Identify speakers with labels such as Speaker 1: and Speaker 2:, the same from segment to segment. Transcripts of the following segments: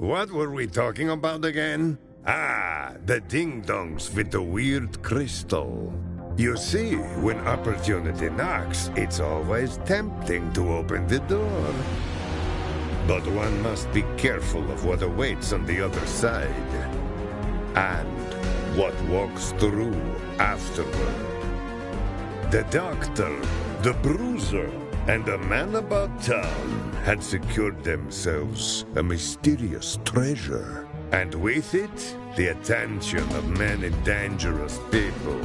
Speaker 1: What were we talking about again? Ah, the ding-dongs with the weird crystal. You see, when opportunity knocks, it's always tempting to open the door. But one must be careful of what awaits on the other side. And what walks through afterward. The doctor, the bruiser, and a man about town had secured themselves a mysterious treasure. And with it, the attention of many dangerous people.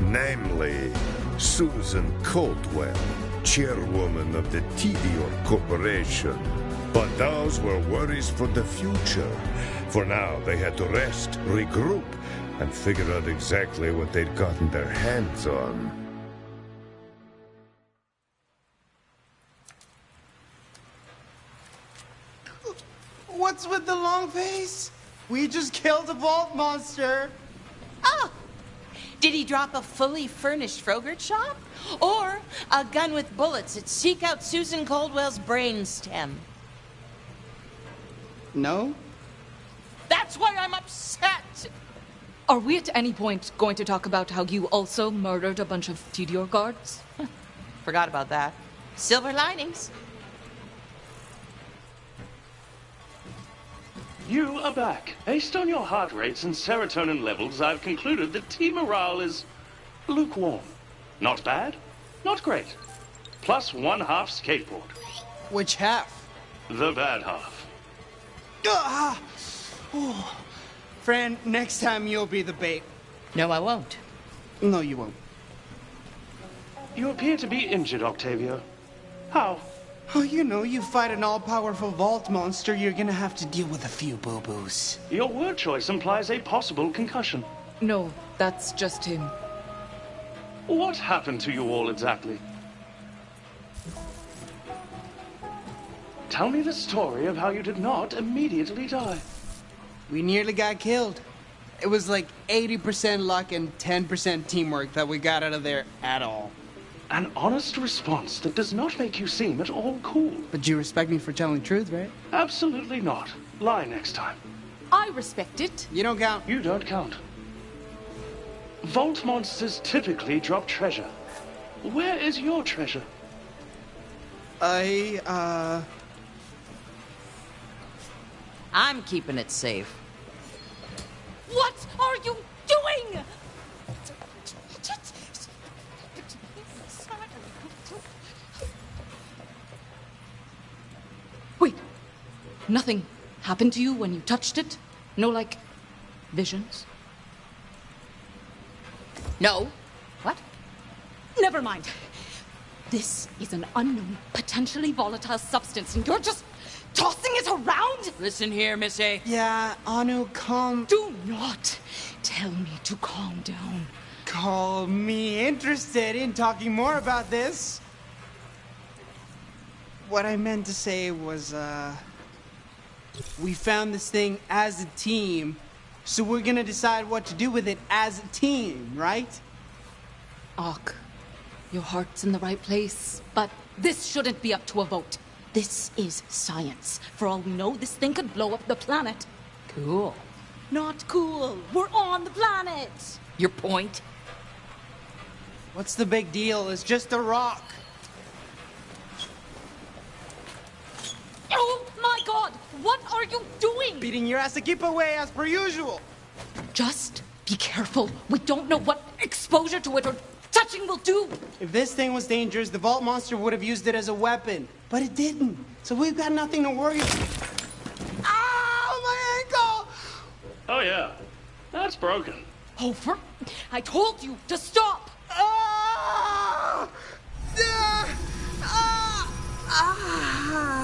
Speaker 1: Namely, Susan Caldwell, chairwoman of the Tedior Corporation. But those were worries for the future. For now, they had to rest, regroup, and figure out exactly what they'd gotten their hands on.
Speaker 2: What's with the long face? We just killed a vault monster.
Speaker 3: Oh! Did he drop a fully furnished Frogurt shop? Or a gun with bullets that seek out Susan Caldwell's brainstem?
Speaker 2: No?
Speaker 3: That's why I'm upset!
Speaker 4: Are we at any point going to talk about how you also murdered a bunch of Tedior guards?
Speaker 3: Forgot about that. Silver linings.
Speaker 5: You are back. Based on your heart rates and serotonin levels, I've concluded that team morale is lukewarm. Not bad, not great. Plus 1/2 skateboard.
Speaker 2: Which half?
Speaker 5: The bad half.
Speaker 2: Ah! Oh. Fran, next time you'll be the bait.
Speaker 3: No, I won't.
Speaker 2: No, you won't.
Speaker 5: You appear to be injured, Octavio. How?
Speaker 2: Oh, you know, you fight an all-powerful vault monster, you're gonna have to deal with a few boo-boos.
Speaker 5: Your word choice implies a possible concussion.
Speaker 4: No, that's just him.
Speaker 5: What happened to you all exactly? Tell me the story of how you did not immediately die.
Speaker 2: We nearly got killed. It was like 80% luck and 10% teamwork that we got out of there at all.
Speaker 5: An honest response that does not make you seem at all cool.
Speaker 2: But you respect me for telling the truth, right?
Speaker 5: Absolutely not. Lie next time.
Speaker 4: I respect it.
Speaker 2: You don't count.
Speaker 5: You don't count. Vault monsters typically drop treasure. Where is your treasure?
Speaker 3: I'm keeping it safe.
Speaker 4: What are you doing? Wait, nothing happened to you when you touched it? No, like, visions?
Speaker 3: No. What?
Speaker 4: Never mind. This is an unknown, potentially volatile substance, and you're just tossing it around?
Speaker 3: Listen here, Miss A.
Speaker 2: Yeah, Anu, calm.
Speaker 4: Do not tell me to calm down.
Speaker 2: Call me interested in talking more about this. What I meant to say was, we found this thing as a team, so we're gonna decide what to do with it as a team, right?
Speaker 4: Ak, your heart's in the right place, but this shouldn't be up to a vote. This is science. For all we know, this thing could blow up the planet.
Speaker 3: Cool.
Speaker 4: Not cool. We're on the planet.
Speaker 3: Your point?
Speaker 2: What's the big deal? It's just a rock.
Speaker 4: Oh my God! What are you doing?
Speaker 2: Beating your ass to keep away as per usual.
Speaker 4: Just be careful. We don't know what exposure to it or touching will do.
Speaker 2: If this thing was dangerous, the vault monster would have used it as a weapon. But it didn't. So we've got nothing to worry about. Ow, my ankle!
Speaker 5: Oh yeah, that's broken.
Speaker 4: Over. I told you to stop.
Speaker 2: Ah! Ah! Ah! Ah!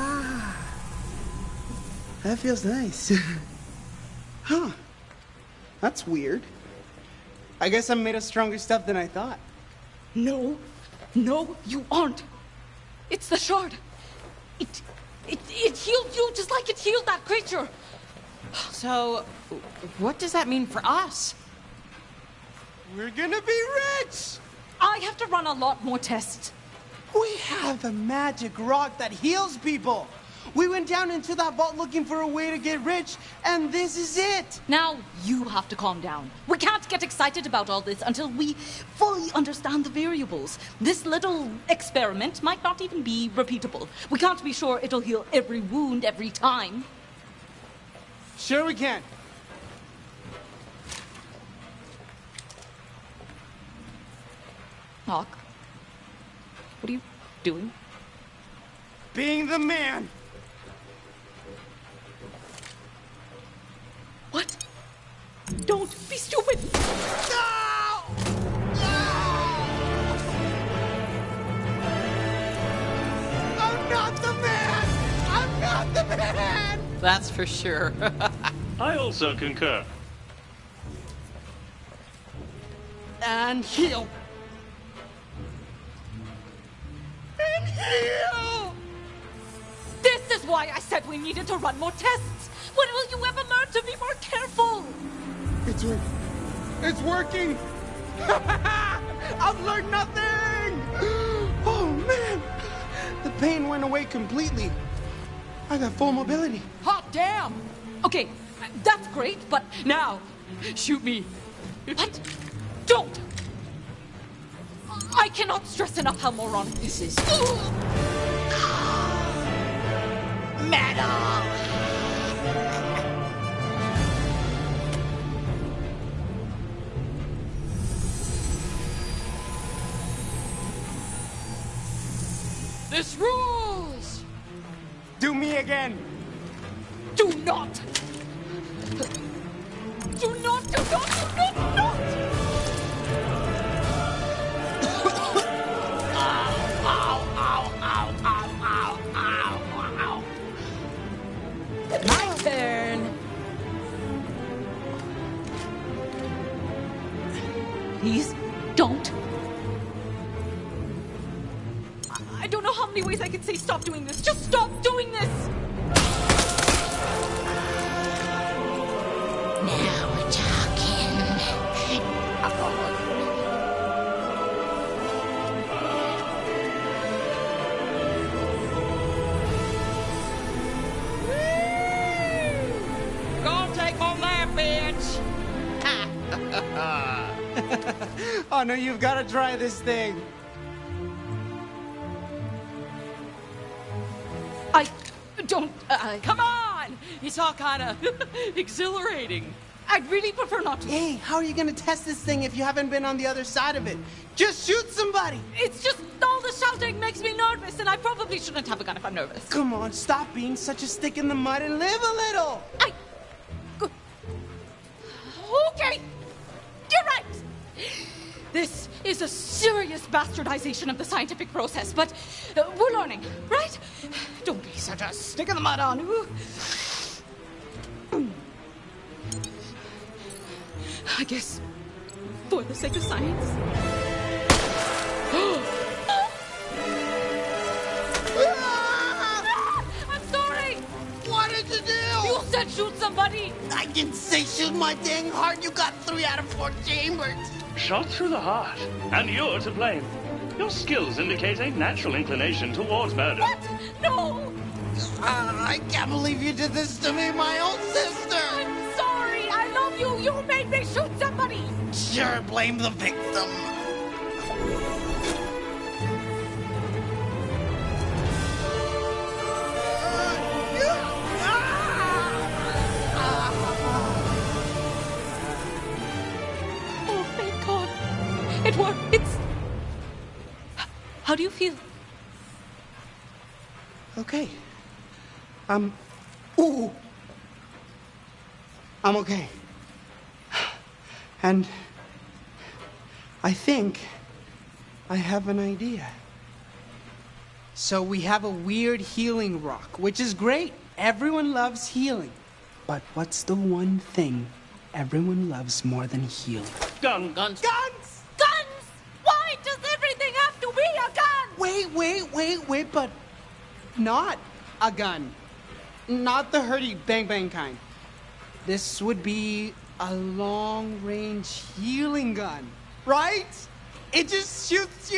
Speaker 2: That feels nice. Huh. That's weird. I guess I'm made of stronger stuff than I thought.
Speaker 4: No, you aren't. It's the shard. It healed you just like it healed that creature.
Speaker 3: So, what does that mean for us?
Speaker 2: We're gonna be rich!
Speaker 4: I have to run a lot more tests.
Speaker 2: We have a magic rock that heals people. We went down into that vault looking for a way to get rich, and this is it.
Speaker 4: Now you have to calm down. We can't get excited about all this until we fully understand the variables. This little experiment might not even be repeatable. We can't be sure it'll heal every wound every time.
Speaker 2: Sure we can.
Speaker 4: Hawk, what are you doing?
Speaker 2: Being the man.
Speaker 4: What? Don't be stupid!
Speaker 2: No! No! I'm not the man! I'm not the man!
Speaker 3: That's for sure.
Speaker 5: I also concur.
Speaker 2: And heal. And heal!
Speaker 4: This is why I said we needed to run more tests! When will you ever learn to be more careful?
Speaker 2: It's working. It's working! I've learned nothing! Oh, man! The pain went away completely. I got full mobility.
Speaker 4: Hot damn! Okay, that's great, but now, shoot me. What? Don't! I cannot stress enough how moronic this is.
Speaker 3: Metal!
Speaker 4: This rules!
Speaker 2: Do me again.
Speaker 4: Do not! Do not, do not, do not, do not!
Speaker 3: My turn.
Speaker 4: Please, don't. I don't know how many ways I can say stop doing this. Just stop doing this!
Speaker 3: Now we're talking. Go take on that, bitch.
Speaker 2: Oh, no, you've got to try this thing.
Speaker 4: I don't.
Speaker 3: Come on! It's all kind of exhilarating.
Speaker 4: I'd really prefer not to.
Speaker 2: Hey, how are you going to test this thing if you haven't been on the other side of it? Just shoot somebody!
Speaker 4: It's just all the shouting makes me nervous, and I probably shouldn't have a gun if I'm nervous.
Speaker 2: Come on, stop being such a stick in the mud and live a little!
Speaker 4: Okay, you're right. This is a serious bastardization of the scientific process, but we're learning, right? Don't be such a stick in the mud, Anu. I guess, for the sake of science. I'm sorry.
Speaker 2: What did you do?
Speaker 4: You said shoot somebody.
Speaker 2: I didn't say shoot my dang heart. You got 3 out of 4 chambers.
Speaker 5: Shot through the heart. And you're to blame. Your skills indicate a natural inclination towards murder.
Speaker 4: What? No.
Speaker 2: I can't believe you did this to me, my own sister.
Speaker 4: I'm sorry. I love you. You made me shoot somebody.
Speaker 2: Sure, blame the victim.
Speaker 4: Oh, thank God. It worked. It's... How do you feel?
Speaker 2: Okay. Ooh. I'm okay. And I think I have an idea. So we have a weird healing rock, which is great. Everyone loves healing. But what's the one thing everyone loves more than healing?
Speaker 5: Guns.
Speaker 2: Guns!
Speaker 4: Guns! Why does everything have to be a gun?
Speaker 2: Wait, but not a gun. Not the hurdy bang bang kind. This would be a long-range healing gun, right? It just shoots,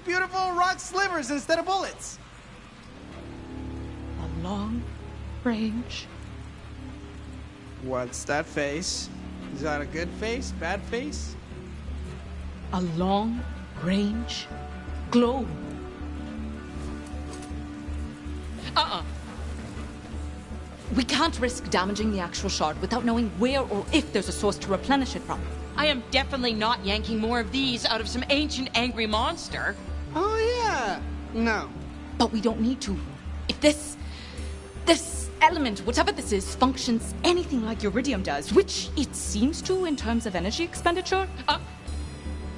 Speaker 2: beautiful rock slivers instead of bullets.
Speaker 3: A
Speaker 4: long range.
Speaker 2: What's that face? Is that a good face? Bad face?
Speaker 4: A long range glow. We can't risk damaging the actual shard without knowing where or if there's a source to replenish it from.
Speaker 3: I am definitely not yanking more of these out of some ancient angry monster.
Speaker 2: Oh, yeah. No.
Speaker 4: But we don't need to. If this element, whatever this is, functions anything like uridium does, which it seems to in terms of energy expenditure,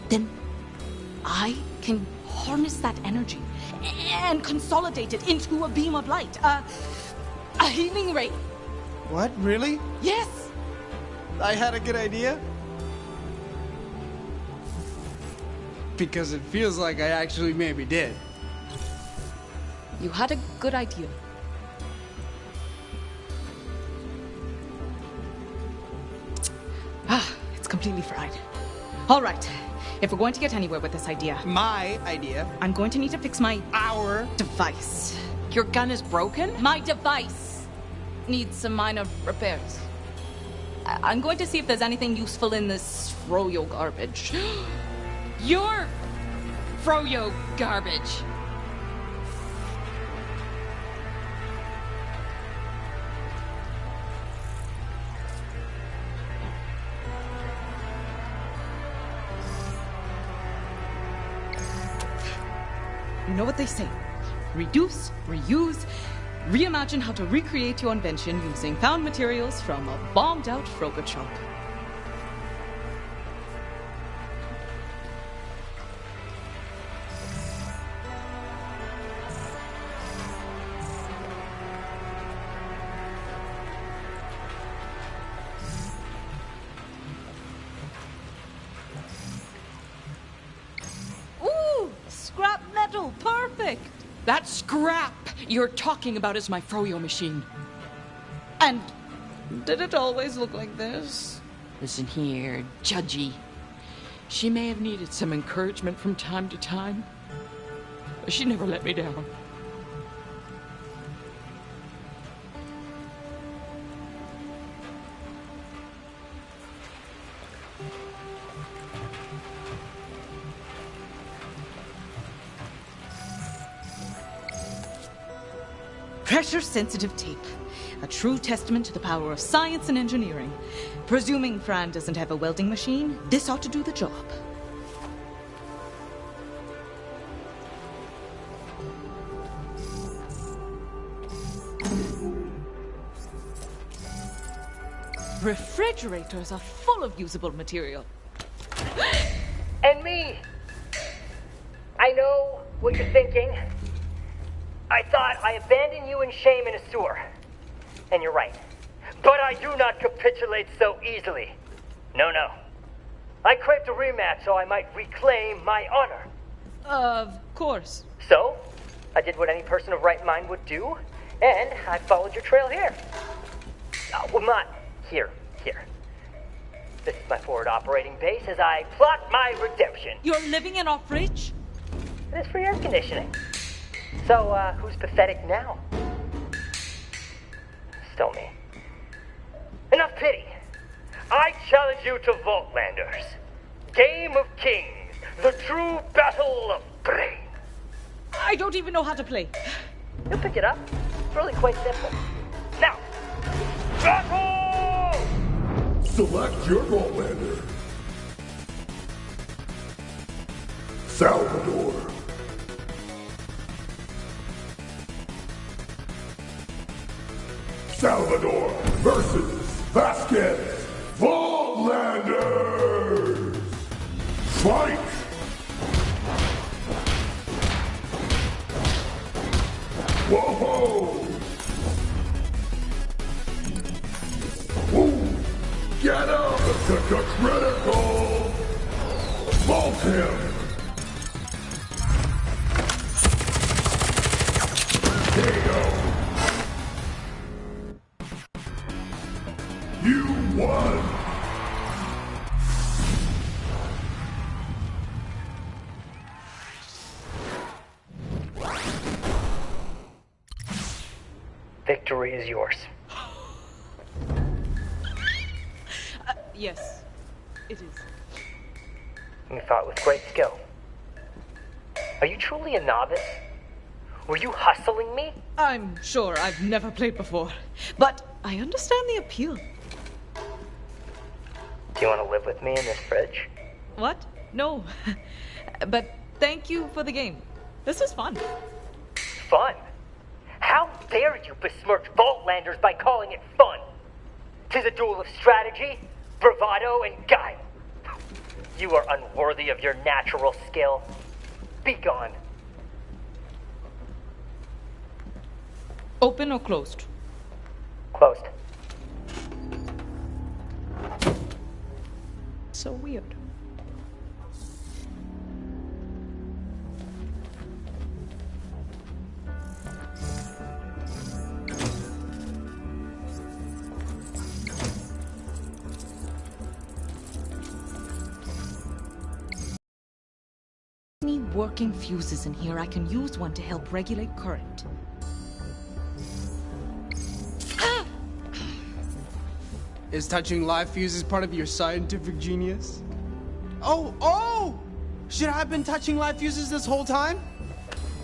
Speaker 4: then I can harness that energy and consolidate it into a beam of light, a healing ray.
Speaker 2: What? Really?
Speaker 4: Yes.
Speaker 2: I had a good idea? Because it feels like I actually maybe did.
Speaker 4: You had a good idea. It's completely fried. All right. If we're going to get anywhere with this idea,
Speaker 2: My idea.
Speaker 4: I'm going to need to fix our device.
Speaker 3: Your gun is broken?
Speaker 4: My device needs some minor repairs. I'm going to see if there's anything useful in this froyo garbage.
Speaker 3: Your froyo garbage.
Speaker 4: You know what they say. Reduce, reuse, reimagine how to recreate your invention using found materials from a bombed-out Frogurt shop. Ooh, scrap metal, perfect!
Speaker 3: That scrap you're talking about is my froyo machine.
Speaker 4: And did it always look like this?
Speaker 3: Listen here, Judgy. She may have needed some encouragement from time to time, but she never let me down.
Speaker 4: Pressure-sensitive tape. A true testament to the power of science and engineering. Presuming Fran doesn't have a welding machine, this ought to do the job. Refrigerators are full of usable material.
Speaker 6: And me. I know what you're thinking. I thought I abandoned you in shame in a sewer. And you're right. But I do not capitulate so easily. No, no. I craved a rematch so I might reclaim my honor.
Speaker 4: Of course.
Speaker 6: So, I did what any person of right mind would do, and I followed your trail here. Well, not here. This is my forward operating base as I plot my redemption.
Speaker 4: You're living in our fridge?
Speaker 6: It is free air conditioning. So, who's pathetic now? Still me. Enough pity. I challenge you to Vaultlanders. Game of Kings. The true battle of brain.
Speaker 4: I don't even know how to play.
Speaker 6: You'll pick it up. It's really quite simple. Now, battle!
Speaker 7: Select your Vaultlander. Salvador. Salvador versus Vasquez. Vaultlanders. Fight! Whoa! Ooh! Get up! Such a critical! Vault him! KO! You won!
Speaker 6: victory is yours.
Speaker 4: Yes, it is.
Speaker 6: You fought with great skill. Are you truly a novice? Were you hustling me?
Speaker 4: I'm sure I've never played before, but I understand the appeal.
Speaker 6: Do you want to live with me in this fridge?
Speaker 4: What? No. But thank you for the game. This was fun.
Speaker 6: Fun? How dare you besmirch Vaultlanders by calling it fun? 'Tis a duel of strategy, bravado, and guile. You are unworthy of your natural skill. Be gone.
Speaker 4: Open or closed?
Speaker 6: Closed.
Speaker 4: So weird. Any working fuses in here, I can use one to help regulate current.
Speaker 2: Is touching live fuses part of your scientific genius? Oh! Should I have been touching live fuses this whole time?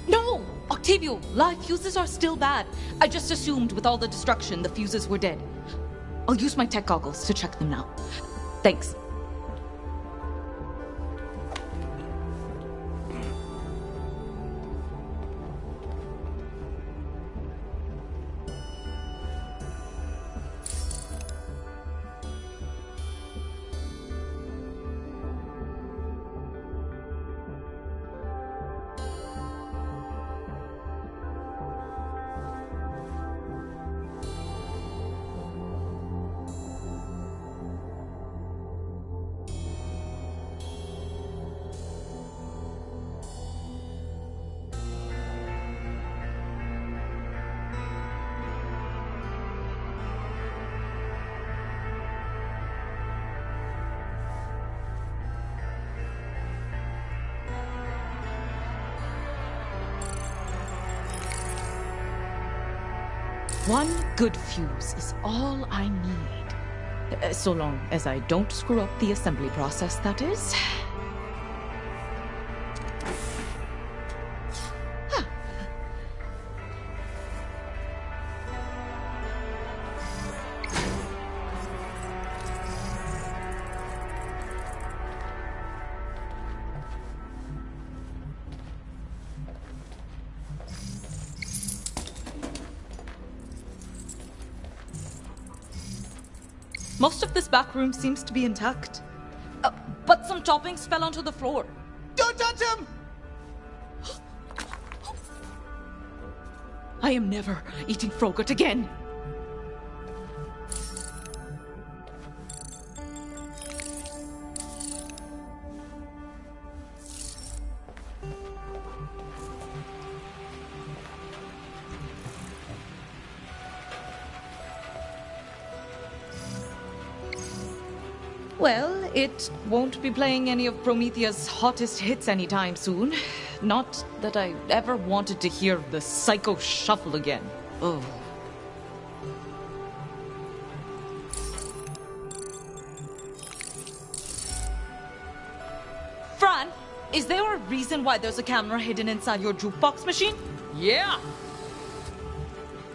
Speaker 4: No! Octavio, live fuses are still bad. I just assumed with all the destruction, the fuses were dead. I'll use my tech goggles to check them now. Thanks. One good fuse is all I need. So long as I don't screw up the assembly process, that is. Most of this back room seems to be intact. But some toppings fell onto the floor.
Speaker 2: Don't touch him!
Speaker 4: I am never eating Frogurt again. Well, it won't be playing any of Promethea's hottest hits anytime soon. Not that I ever wanted to hear the Psycho Shuffle again. Oh. Fran, is there a reason why there's a camera hidden inside your jukebox machine?
Speaker 3: Yeah.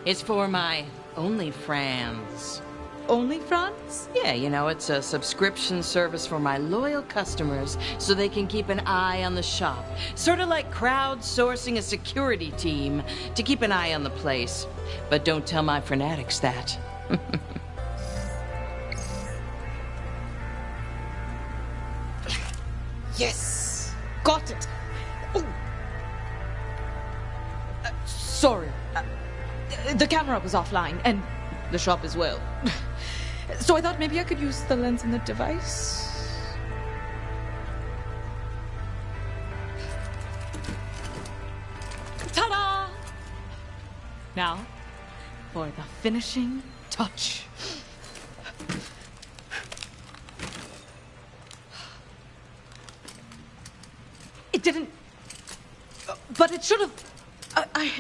Speaker 3: It's for my OnlyFrans.
Speaker 4: Only France?
Speaker 3: Yeah, you know, it's a subscription service for my loyal customers so they can keep an eye on the shop. Sort of like crowdsourcing a security team to keep an eye on the place. But don't tell my fanatics that.
Speaker 4: Yes! Got it! Oh. Sorry. The camera was offline, and the shop as well. So I thought maybe I could use the lens in the device. Ta-da! Now, for the finishing touch. It didn't... But it should have...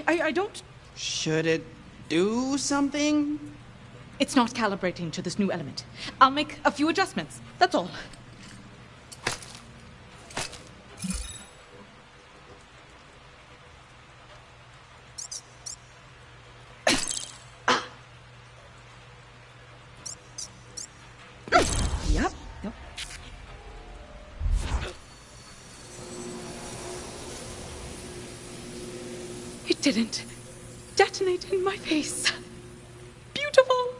Speaker 4: I don't...
Speaker 2: Should it do something?
Speaker 4: It's not calibrating to this new element. I'll make a few adjustments. That's all. Yep. It didn't detonate in my face. Beautiful.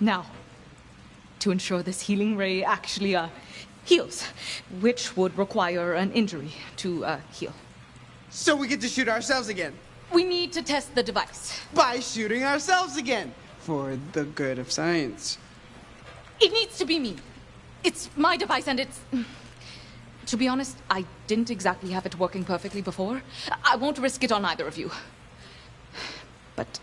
Speaker 4: Now, to ensure this healing ray actually heals, which would require an injury to heal.
Speaker 2: So we get to shoot ourselves again.
Speaker 4: We need to test the device.
Speaker 2: By shooting ourselves again. For the good of science.
Speaker 4: It needs to be me. It's my device and it's... To be honest, I didn't exactly have it working perfectly before. I won't risk it on either of you. But...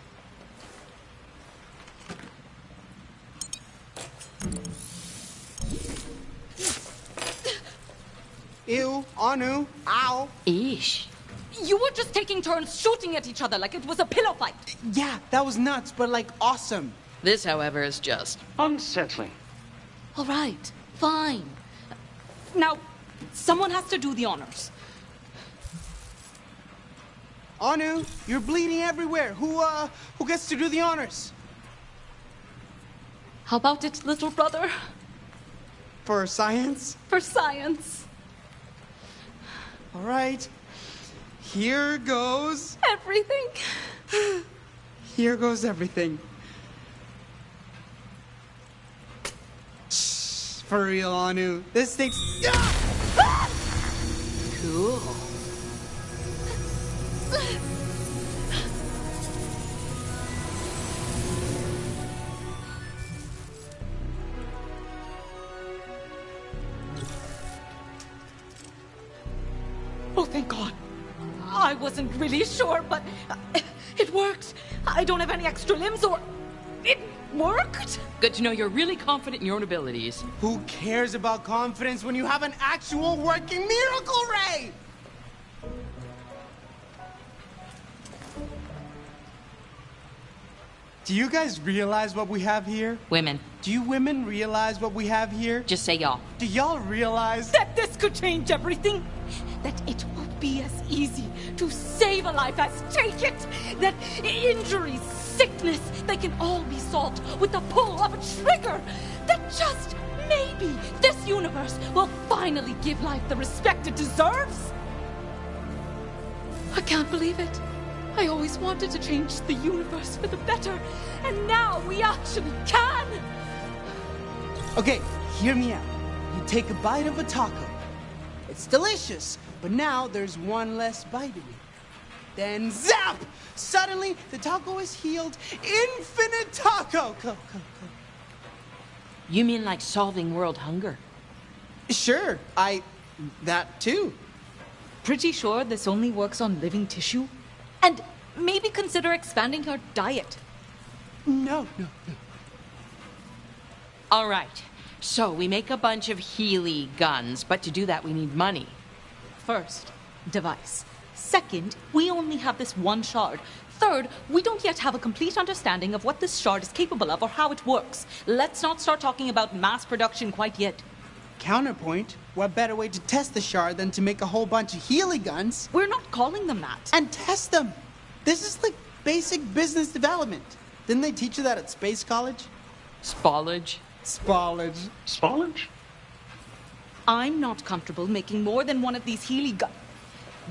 Speaker 2: Ew, Anu, ow.
Speaker 3: Eesh.
Speaker 4: You were just taking turns shooting at each other like it was a pillow fight.
Speaker 2: Yeah, that was nuts, but like awesome.
Speaker 3: This, however, is just...
Speaker 5: Unsettling.
Speaker 4: All right, fine. Now, someone has to do the honors.
Speaker 2: Anu, you're bleeding everywhere. Who gets to do the honors?
Speaker 4: How about it, little brother?
Speaker 2: For science?
Speaker 4: For science.
Speaker 2: All right. Here goes...
Speaker 4: Everything.
Speaker 2: Here goes everything. Shh, for real, Anu. This thing's...
Speaker 3: Cool.
Speaker 4: Oh, thank God. I wasn't really sure, but it worked. I don't have any extra limbs or... It worked?
Speaker 3: Good to know you're really confident in your own abilities.
Speaker 2: Who cares about confidence when you have an actual working miracle ray? Do you guys realize what we have here?
Speaker 3: Women,
Speaker 2: Do you women realize what we have here?
Speaker 3: just say y'all.
Speaker 2: Do y'all realize...
Speaker 4: That this could change everything? That it would be as easy to save a life as take it? That injuries, sickness, they can all be solved with the pull of a trigger? That just maybe this universe will finally give life the respect it deserves? I can't believe it. I always wanted to change the universe for the better, and now we actually can!
Speaker 2: Okay, hear me out. You take a bite of a taco. It's delicious, but now there's one less bite in it. Then zap! Suddenly, the taco is healed. Infinite taco!
Speaker 3: You mean like solving world hunger?
Speaker 2: Sure, that too.
Speaker 4: Pretty sure this only works on living tissue? And maybe consider expanding your diet.
Speaker 2: No.
Speaker 3: All right. So we make a bunch of Healy guns, but to do that we need money.
Speaker 4: First, device. Second, we only have this one shard. Third, we don't yet have a complete understanding of what this shard is capable of or how it works. Let's not start talking about mass production quite yet.
Speaker 2: Counterpoint, what better way to test the shard than to make a whole bunch of Healy guns
Speaker 4: We're not calling them that.
Speaker 2: and test them? This is like basic business development. Didn't they teach you that at Space College?
Speaker 3: Spallage?
Speaker 2: Spallage.
Speaker 5: Spallage?
Speaker 4: I'm not comfortable making more than one of these Healy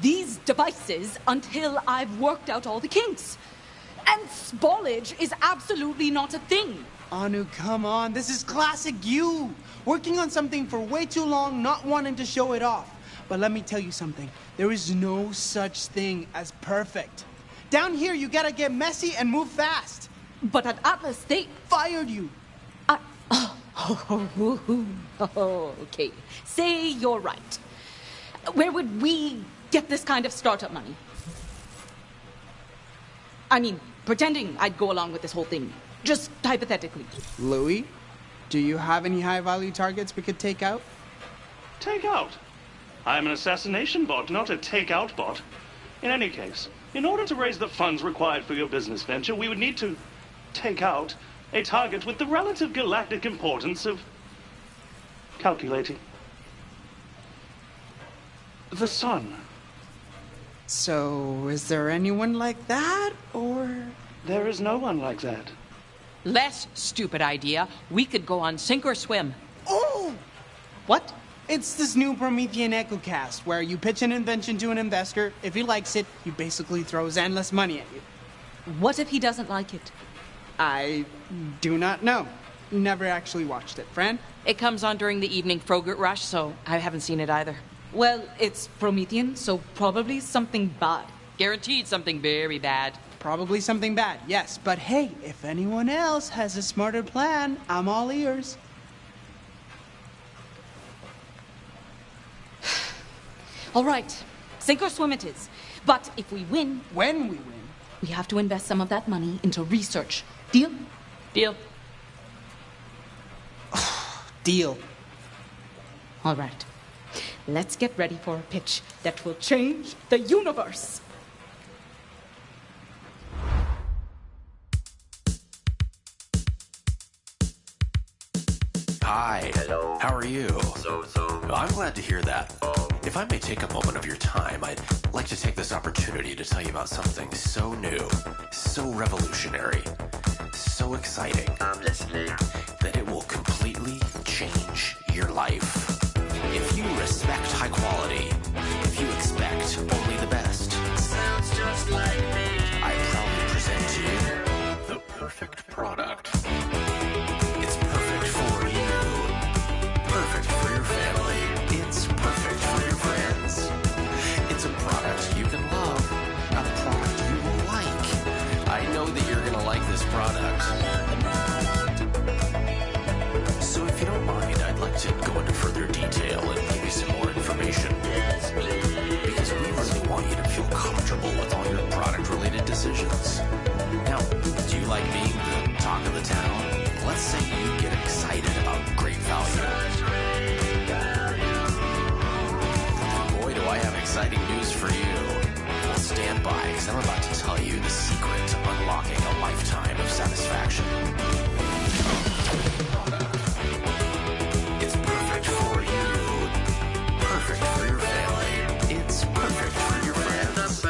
Speaker 4: these devices until I've worked out all the kinks. And spallage is absolutely not a thing.
Speaker 2: Anu, come on. This is classic you. Working on something for way too long, not wanting to show it off. But let me tell you something. There is no such thing as perfect. Down here, you gotta get messy and move fast.
Speaker 4: But at Atlas, they...
Speaker 2: Fired you.
Speaker 4: Okay. Say you're right. Where would we get this kind of startup money? I mean, pretending I'd go along with this whole thing. Just hypothetically.
Speaker 2: Louis, do you have any high-value targets we could take out?
Speaker 5: Take out? I'm an assassination bot, not a take-out bot. In any case, In order to raise the funds required for your business venture, we would need to take out a target with the relative galactic importance of calculating. The sun.
Speaker 2: So, is there anyone like that, or...?
Speaker 5: There is no one like that.
Speaker 3: Less stupid idea. We could go on sink or swim.
Speaker 2: Oh! What? It's this new Promethean EchoCast, where you pitch an invention to an investor. If he likes it, he basically throws endless money at you.
Speaker 4: What if he doesn't like it?
Speaker 2: I do not know. Never actually watched it. Fran?
Speaker 3: It comes on during the evening Frogurt rush, so I haven't seen it either.
Speaker 4: Well, it's Promethean, so probably something bad.
Speaker 3: Guaranteed something very bad.
Speaker 2: Probably something bad, yes. But hey, if anyone else has a smarter plan, I'm all ears.
Speaker 4: All right, sink or swim it is. But if we win,
Speaker 2: When we win.
Speaker 4: we have to invest some of that money into research. Deal?
Speaker 3: Deal.
Speaker 2: Deal.
Speaker 4: All right. Let's get ready for a pitch that will change the universe.
Speaker 8: Hi. Hello. How are you? I'm glad to hear that. If I may take a moment of your time, I'd like to take this opportunity to tell you about something so new, so revolutionary, so exciting, I'm listening, that it will completely change your life. If you respect high quality, if you expect only the best, sounds just like me. I proudly present to you the perfect product. It's perfect for you. Perfect for your family. It's perfect for your friends. It's a product you can love. A product you will like. I know that you're going to like this product. So if you don't mind, I'd like to go into further detail and give you some more information. Yes, please. Because we really want you to feel comfortable with all your product-related decisions. Now, do you like being the talk of the town? Let's say you get excited about great value. Boy, do I have exciting news for you. Well, stand by, because I'm about to tell you the secret to unlocking a lifetime of satisfaction. It's perfect for you. Perfect for your family. It's perfect for your friends.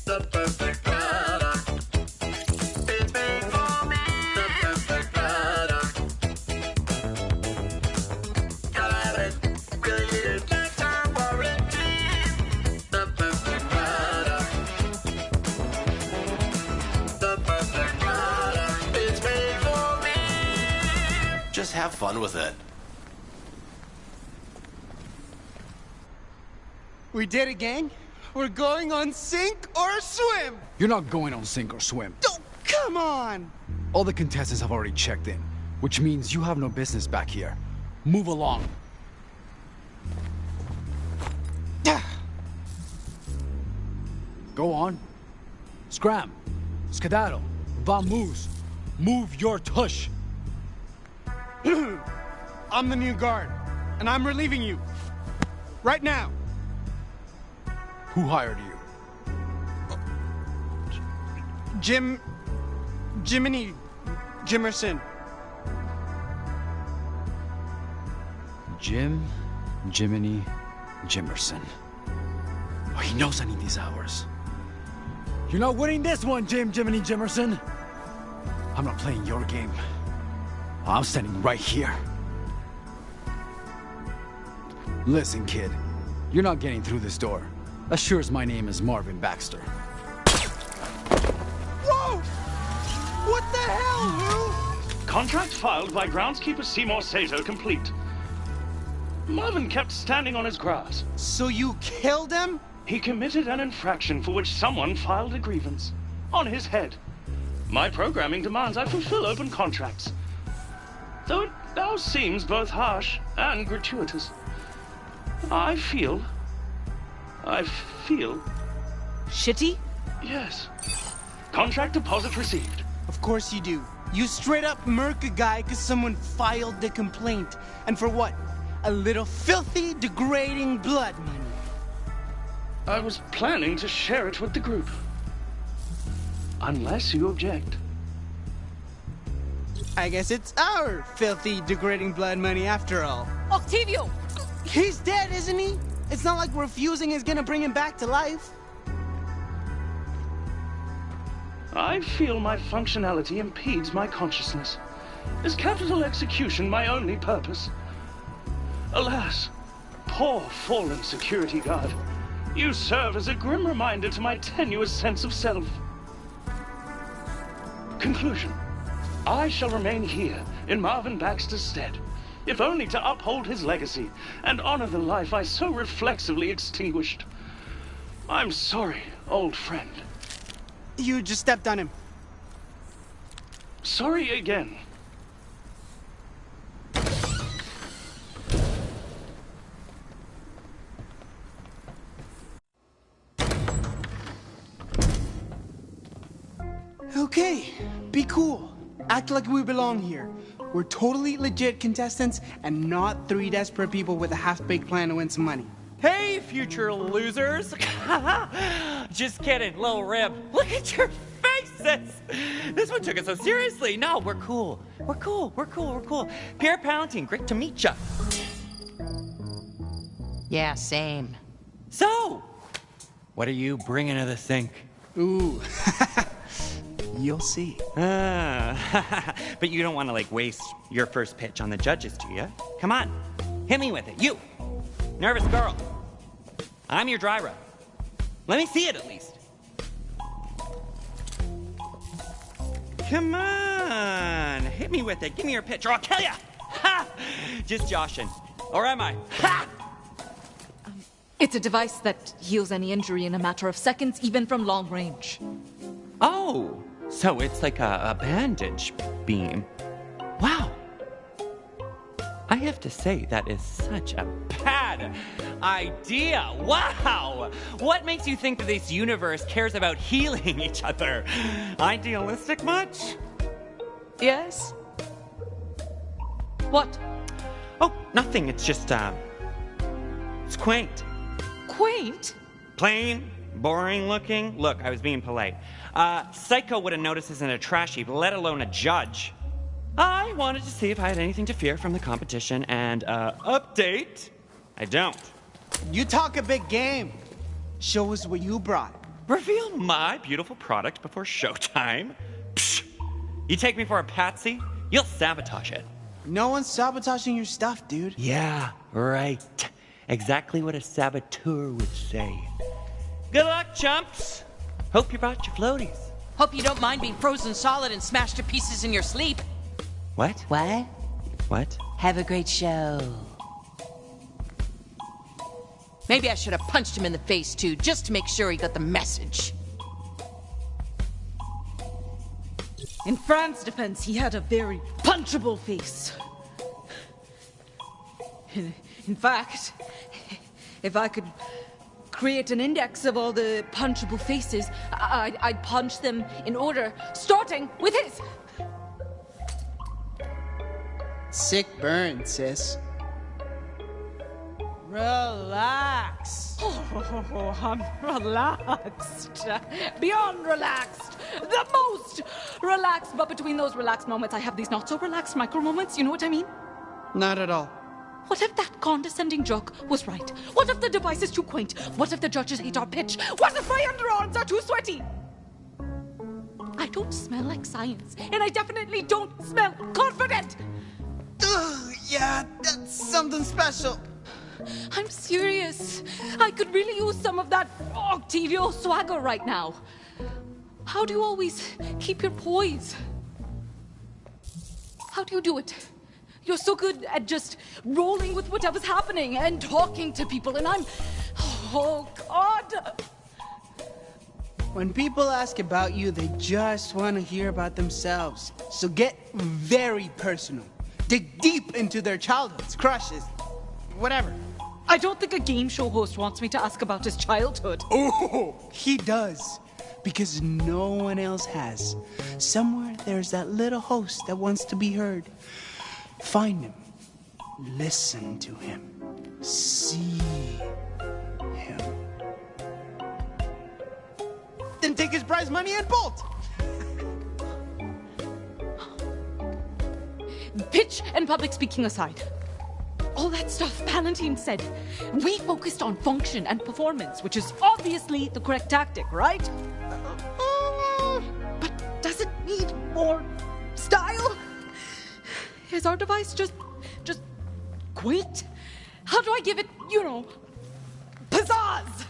Speaker 8: The perfect product. It's made for me. The perfect product. Gotta have it. Really need it. Lifetime warranty. The perfect product. The perfect product. It's made for me. Just have fun with it.
Speaker 2: We did it, gang. We're going on sink or swim.
Speaker 9: You're not going on sink or swim.
Speaker 2: Oh, come on.
Speaker 9: All the contestants have already checked in, which means you have no business back here. Move along. Go on. Scram. Skedaddle. Vamoose. Move your tush.
Speaker 2: I'm the new guard, and I'm relieving you. Right now.
Speaker 9: Who hired you?
Speaker 2: Jiminy Jimerson.
Speaker 9: Jiminy Jimerson. Oh, he knows I need these hours. You're not winning this one, Jiminy Jimerson. I'm not playing your game. I'm standing right here. Listen, kid. You're not getting through this door. As sure as my name is Marvin Baxter.
Speaker 2: Whoa! What the hell, Lou?
Speaker 5: Contract filed by groundskeeper Seymour Sato complete. Marvin kept standing on his grass.
Speaker 2: So you killed him?
Speaker 5: He committed an infraction for which someone filed a grievance. On his head. My programming demands I fulfill open contracts. Though it now seems both harsh and gratuitous. I feel...
Speaker 4: Shitty?
Speaker 5: Yes. Contract deposit received.
Speaker 2: Of course you do. You straight up murk a guy because someone filed the complaint. And for what? A little filthy, degrading blood money.
Speaker 5: I was planning to share it with the group. Unless you object.
Speaker 2: I guess it's our filthy, degrading blood money after all.
Speaker 4: Octavio!
Speaker 2: He's dead, isn't he? It's not like refusing is gonna bring him back to life.
Speaker 5: I feel my functionality impedes my consciousness. Is capital execution my only purpose? Alas, poor fallen security guard. You serve as a grim reminder to my tenuous sense of self. Conclusion. I shall remain here in Marvin Baxter's stead, if only to uphold his legacy and honor the life I so reflexively extinguished. I'm sorry, old friend.
Speaker 2: You just stepped on him.
Speaker 5: Sorry again.
Speaker 2: Okay, be cool. Act like we belong here. We're totally legit contestants and not three desperate people with a half-baked plan to win some money.
Speaker 10: Hey, future losers! Just kidding, little rib. Look at your faces! This one took it so seriously. No, we're cool. We're cool. Pierre Palantine, great to meet ya.
Speaker 3: Yeah, same.
Speaker 10: So, what are you bringing to the sink?
Speaker 2: Ooh, you'll see.
Speaker 10: But you don't want to, waste your first pitch on the judges, do you? Come on, hit me with it. You, nervous girl. I'm your dry rub. Let me see it at least. Come on, hit me with it. Give me your pitch or I'll kill ya. Ha! Just joshing. Or am I? Ha!
Speaker 4: It's a device that heals any injury in a matter of seconds, even from long range.
Speaker 10: Oh, so it's like a bandage beam. Wow. I have to say, that is such a bad idea. Wow. What makes you think that this universe cares about healing each other? Idealistic much?
Speaker 3: Yes?
Speaker 4: What?
Speaker 10: Oh, nothing. It's just, it's quaint.
Speaker 4: Quaint?
Speaker 10: Plain, boring looking. Look, I was being polite. Psycho wouldn't notice this in a trash heap, let alone a judge. I wanted to see if I had anything to fear from the competition, and, update, I don't.
Speaker 2: You talk a big game. Show us what you brought.
Speaker 10: Reveal my beautiful product before showtime? Psh! You take me for a patsy? You'll sabotage it.
Speaker 2: No one's sabotaging your stuff, dude.
Speaker 10: Yeah, right. Exactly what a saboteur would say. Good luck, chumps. Hope you brought your floaties.
Speaker 3: Hope you don't mind being frozen solid and smashed to pieces in your sleep.
Speaker 10: What?
Speaker 3: What?
Speaker 10: What?
Speaker 3: Have a great show. Maybe I should have punched him in the face, too, just to make sure he got the message.
Speaker 4: In Fran's defense, he had a very punchable face. In fact, if I could create an index of all the punchable faces, I'd punch them in order, starting with his.
Speaker 2: Sick burn, sis. Relax.
Speaker 4: Oh, I'm relaxed. Beyond relaxed. The most relaxed. But between those relaxed moments, I have these not so relaxed micro moments. You know what I mean?
Speaker 2: Not at all.
Speaker 4: What if that condescending joke was right? What if the device is too quaint? What if the judges hate our pitch? What if my underarms are too sweaty? I don't smell like science, and I definitely don't smell confident.
Speaker 2: Ugh, yeah, that's something special.
Speaker 4: I'm serious. I could really use some of that Octavio swagger right now. How do you always keep your poise? How do you do it? You're so good at just rolling with whatever's happening and talking to people, and I'm... Oh, God!
Speaker 2: When people ask about you, they just want to hear about themselves. So get very personal. Dig deep into their childhoods, crushes, whatever.
Speaker 4: I don't think a game show host wants me to ask about his childhood.
Speaker 2: Oh, he does. Because no one else has. Somewhere there's that little host that wants to be heard. Find him. Listen to him. See him. then take his prize money and bolt.
Speaker 4: Pitch and public speaking aside, all that stuff Palantine said, we focused on function and performance, which is obviously the correct tactic, right? But does it need more style? Is our device just quaint? How do I give it, pizzazz?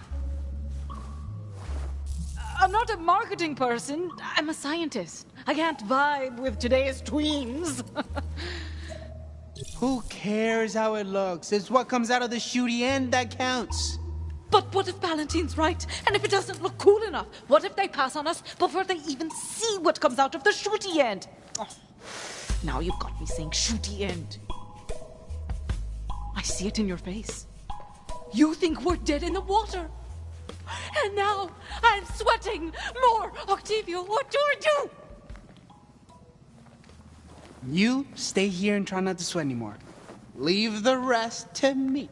Speaker 4: I'm not a marketing person. I'm a scientist. I can't vibe with today's tweens.
Speaker 2: Who cares how it looks? It's what comes out of the shooty end that counts.
Speaker 4: But what if Palantine's right? And if it doesn't look cool enough? What if they pass on us before they even see what comes out of the shooty end? Oh, now you've got me saying shooty end. I see it in your face. You think we're dead in the water. And now I'm sweating more. Octavio, what do I do?
Speaker 2: You stay here and try not to sweat anymore. Leave the rest to me.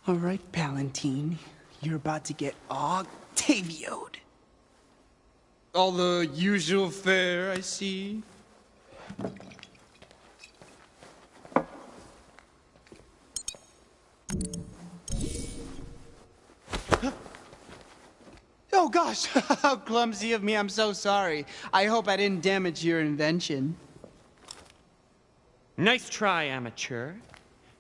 Speaker 2: All right, Palantine. You're about to get Octavio'd. All the usual fare, I see. Oh gosh, how clumsy of me. I'm so sorry. I hope I didn't damage your invention.
Speaker 10: Nice try, amateur.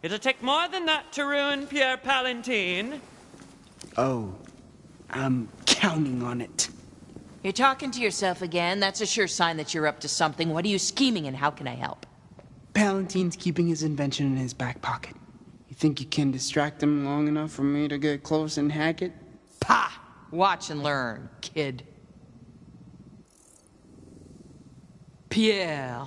Speaker 10: It'll take more than that to ruin Pierre Palantine.
Speaker 2: Oh, I'm counting on it.
Speaker 3: You're talking to yourself again. That's a sure sign that you're up to something. What are you scheming and how can I help?
Speaker 2: Palantine's keeping his invention in his back pocket. You think you can distract him long enough for me to get close and hack it?
Speaker 3: Pah! Watch and learn, kid. Pierre,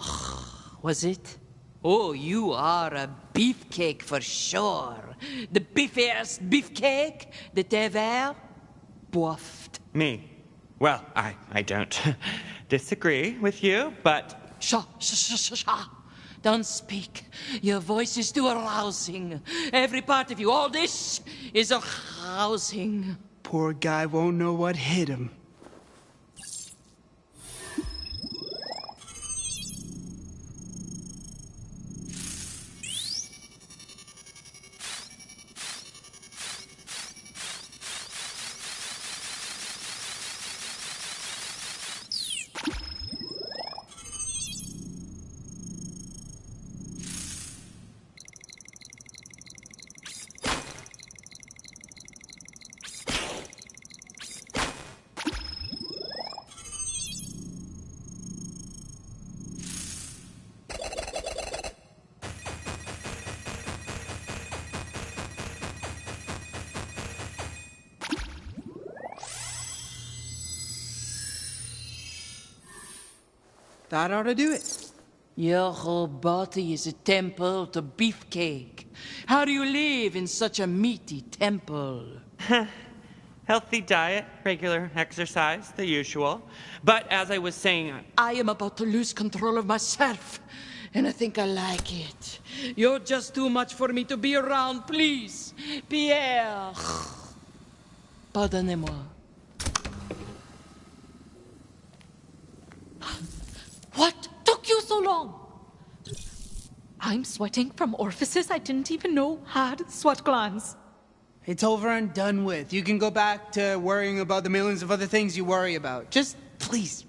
Speaker 3: was it? Oh, you are a beefcake for sure. The beefiest beefcake that ever boffed.
Speaker 10: Me? Well, I don't disagree with you, but...
Speaker 3: Shh. Don't speak. Your voice is too arousing. Every part of you, all this is arousing.
Speaker 2: Poor guy won't know what hit him. That ought to do it.
Speaker 3: Your whole body is a temple to beefcake. How do you live in such a meaty temple?
Speaker 10: Healthy diet, regular exercise, the usual. But as I was saying...
Speaker 3: I am about to lose control of myself, and I think I like it. You're just too much for me to be around, please. Pierre. Pardonnez-moi.
Speaker 4: What took you so long? I'm sweating from orifices I didn't even know had sweat glands.
Speaker 2: It's over and done with. You can go back to worrying about the millions of other things you worry about. Just please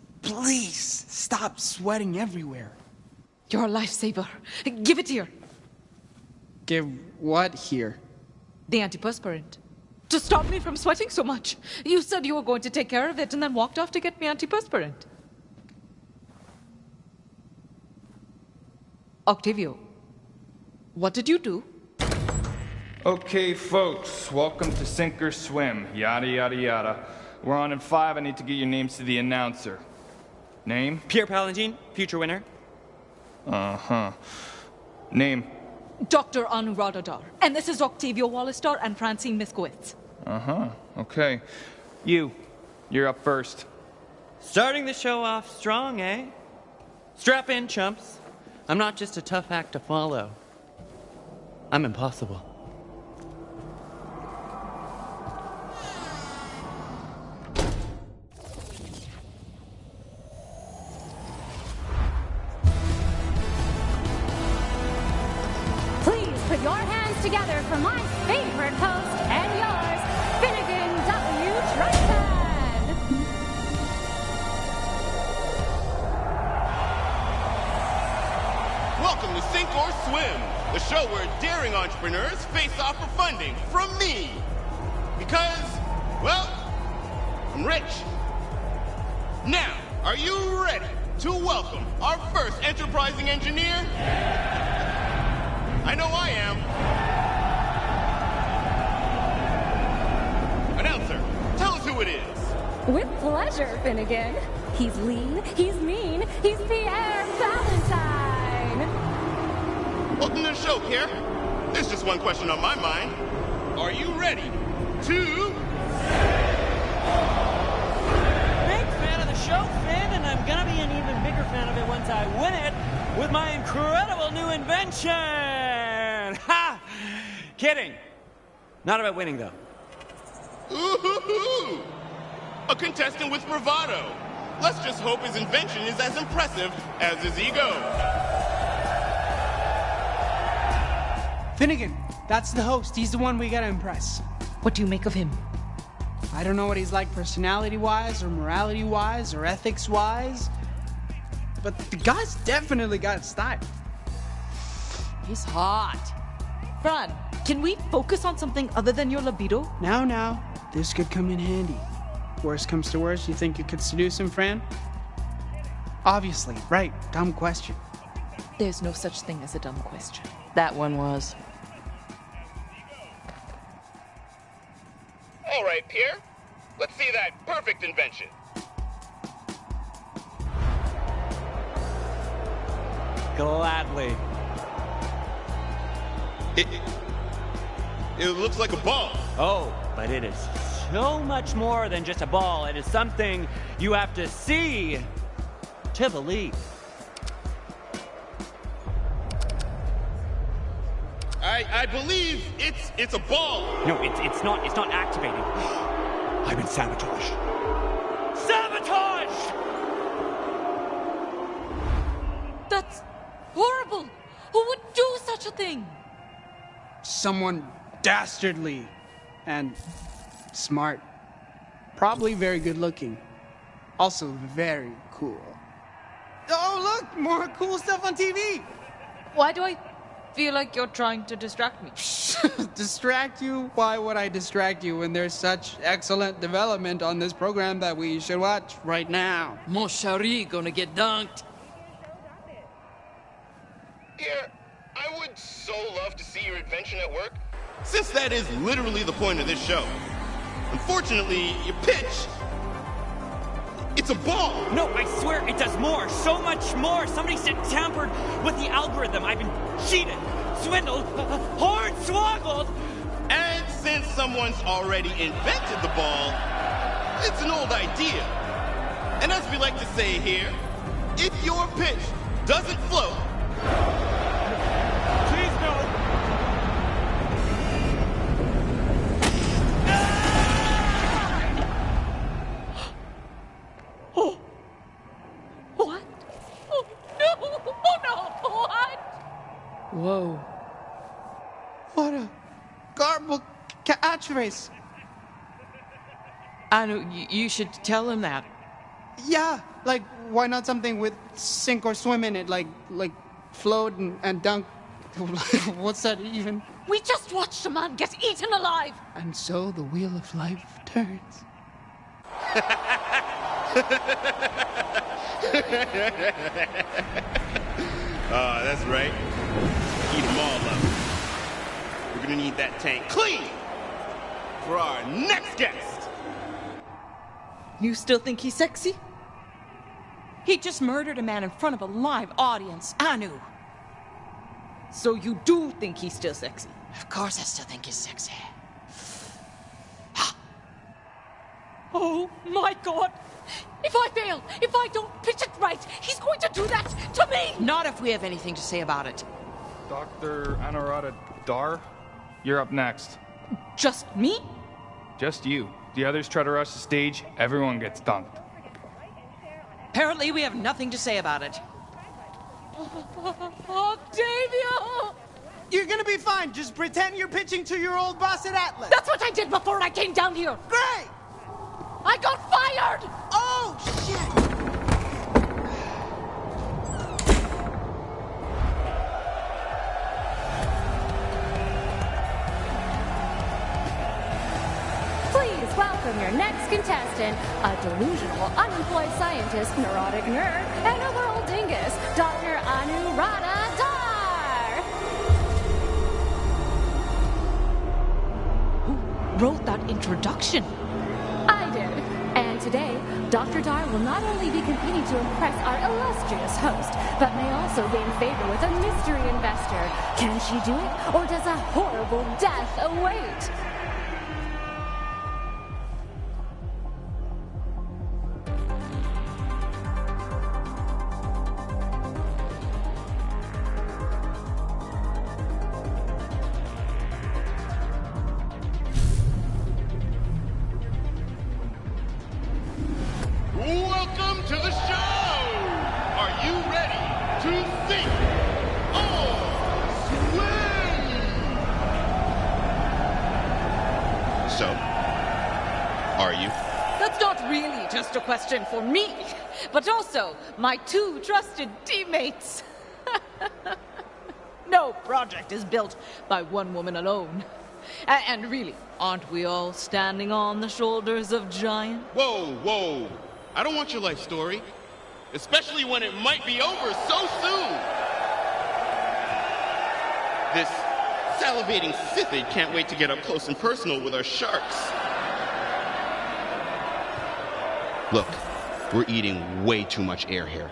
Speaker 2: stop sweating everywhere.
Speaker 4: You're a lifesaver. Give it here.
Speaker 2: Give what here?
Speaker 4: The antiperspirant. To stop me from sweating so much. You said you were going to take care of it and then walked off to get me antiperspirant. Octavio, what did you do?
Speaker 11: Okay, folks, welcome to Sink or Swim, yada yada yada. We're on in 5, I need to get your names to the announcer. Name?
Speaker 10: Pierre Palantine, future winner.
Speaker 11: Uh-huh. Name?
Speaker 4: Dr. Anuradhadar. And this is Octavio Wallistar and Francine Miskowitz.
Speaker 11: Uh-huh, okay. You're up first.
Speaker 10: Starting the show off strong, eh? Strap in, chumps. I'm not just a tough act to follow. I'm impossible.
Speaker 12: together for my favorite host and yours, Finnegan W. Triton.
Speaker 13: Welcome to Sink or Swim, the show where daring entrepreneurs face off for funding from me. Because, well, I'm rich. Now, are you ready to welcome our first enterprising engineer? I know I am. Announcer, tell us who it is.
Speaker 12: With pleasure, Finnegan. He's lean, he's mean, he's Pierre Valentine.
Speaker 13: Welcome to the show, Pierre. There's just one question on my mind. Are you ready to...
Speaker 14: Big fan of the show, Finn, and I'm gonna be an even bigger fan of it once I win it with my incredible new invention! Ha! Kidding. Not about winning, though.
Speaker 13: Ooh-hoo-hoo! A contestant with bravado. Let's just hope his invention is as impressive as his ego.
Speaker 2: Finnegan, that's the host. He's the one we gotta impress.
Speaker 3: What do you make of him?
Speaker 2: I don't know what he's like personality-wise, or morality-wise, or ethics-wise, but the guy's definitely got style.
Speaker 4: He's hot. Fran, can we focus on something other than your libido?
Speaker 2: Now, this could come in handy. Worst comes to worst, you think you could seduce him, Fran? Obviously, right. Dumb question.
Speaker 4: There's no such thing as a dumb question.
Speaker 3: That one was.
Speaker 13: All right, Pierre. Let's see that perfect invention.
Speaker 14: Gladly.
Speaker 13: It looks like a ball.
Speaker 14: Oh, but it is so much more than just a ball. It is something you have to see to believe.
Speaker 13: I believe it's a ball.
Speaker 14: No, it's not activating. I've been sabotaged. Sabotage!
Speaker 4: That's horrible. Who would do such a thing?
Speaker 2: Someone dastardly and smart. Probably very good looking. Also very cool. Oh, look! More cool stuff on TV!
Speaker 4: Why do I feel like you're trying to distract me?
Speaker 2: Distract you? Why would I distract you when there's such excellent development on this program that we should watch right now?
Speaker 3: Mon chéri gonna get dunked.
Speaker 13: Pierre, I would so love to see your invention at work, since that is literally the point of this show. Unfortunately, your pitch, it's a ball.
Speaker 14: No, I swear it does more. So much more. Somebody said tampered with the algorithm. I've been cheated, swindled, hornswoggled.
Speaker 13: And since someone's already invented the ball, it's an old idea. And as we like to say here, if your pitch doesn't float,
Speaker 14: please no.
Speaker 4: Oh. What? Oh, no. Oh, no. What?
Speaker 3: Whoa.
Speaker 2: What a garbled catchphrase.
Speaker 3: Anu, you should tell him that.
Speaker 2: Yeah, like, why not something with sink or swim in it, like float and dunk. What's that even?
Speaker 4: We just watched a man get eaten alive.
Speaker 2: And so the wheel of life turns.
Speaker 13: That's right. Eat them all up. We're gonna need that tank clean for our next guest.
Speaker 4: You still think he's sexy?
Speaker 3: He just murdered a man in front of a live audience. Anu.
Speaker 4: So you do think he's still sexy?
Speaker 3: Of course I still think he's sexy.
Speaker 4: Oh my God! If I fail, if I don't pitch it right, he's going to do that to me!
Speaker 3: Not if we have anything to say about it.
Speaker 11: Dr. Anuradha Dar, you're up next.
Speaker 4: Just me?
Speaker 11: Just you. The others try to rush the stage, everyone gets dunked.
Speaker 3: Apparently we have nothing to say about it.
Speaker 4: Octavia!
Speaker 2: You're gonna be fine. Just pretend you're pitching to your old boss at Atlas.
Speaker 4: That's what I did before I came down here.
Speaker 2: Great!
Speaker 4: I got fired!
Speaker 2: Oh, shit!
Speaker 12: Please welcome your next contestant, a delusional, unemployed scientist, neurotic nerd, and a world dingus, Dr. Anuradha Dar!
Speaker 4: Who wrote that introduction?
Speaker 12: I did. And today, Dr. Dar will not only be competing to impress our illustrious host, but may also gain favor with a mystery investor. Can she do it, or does a horrible death await?
Speaker 13: Welcome to the show! Are you ready to sink or swim? So, are you?
Speaker 4: That's not really just a question for me, but also my two trusted teammates. No project is built by one woman alone. And really, aren't we all standing on the shoulders of giants?
Speaker 13: Whoa, whoa. I don't want your life story. Especially when it might be over so soon. This salivating Sithid can't wait to get up close and personal with our sharks. Look, we're eating way too much air here.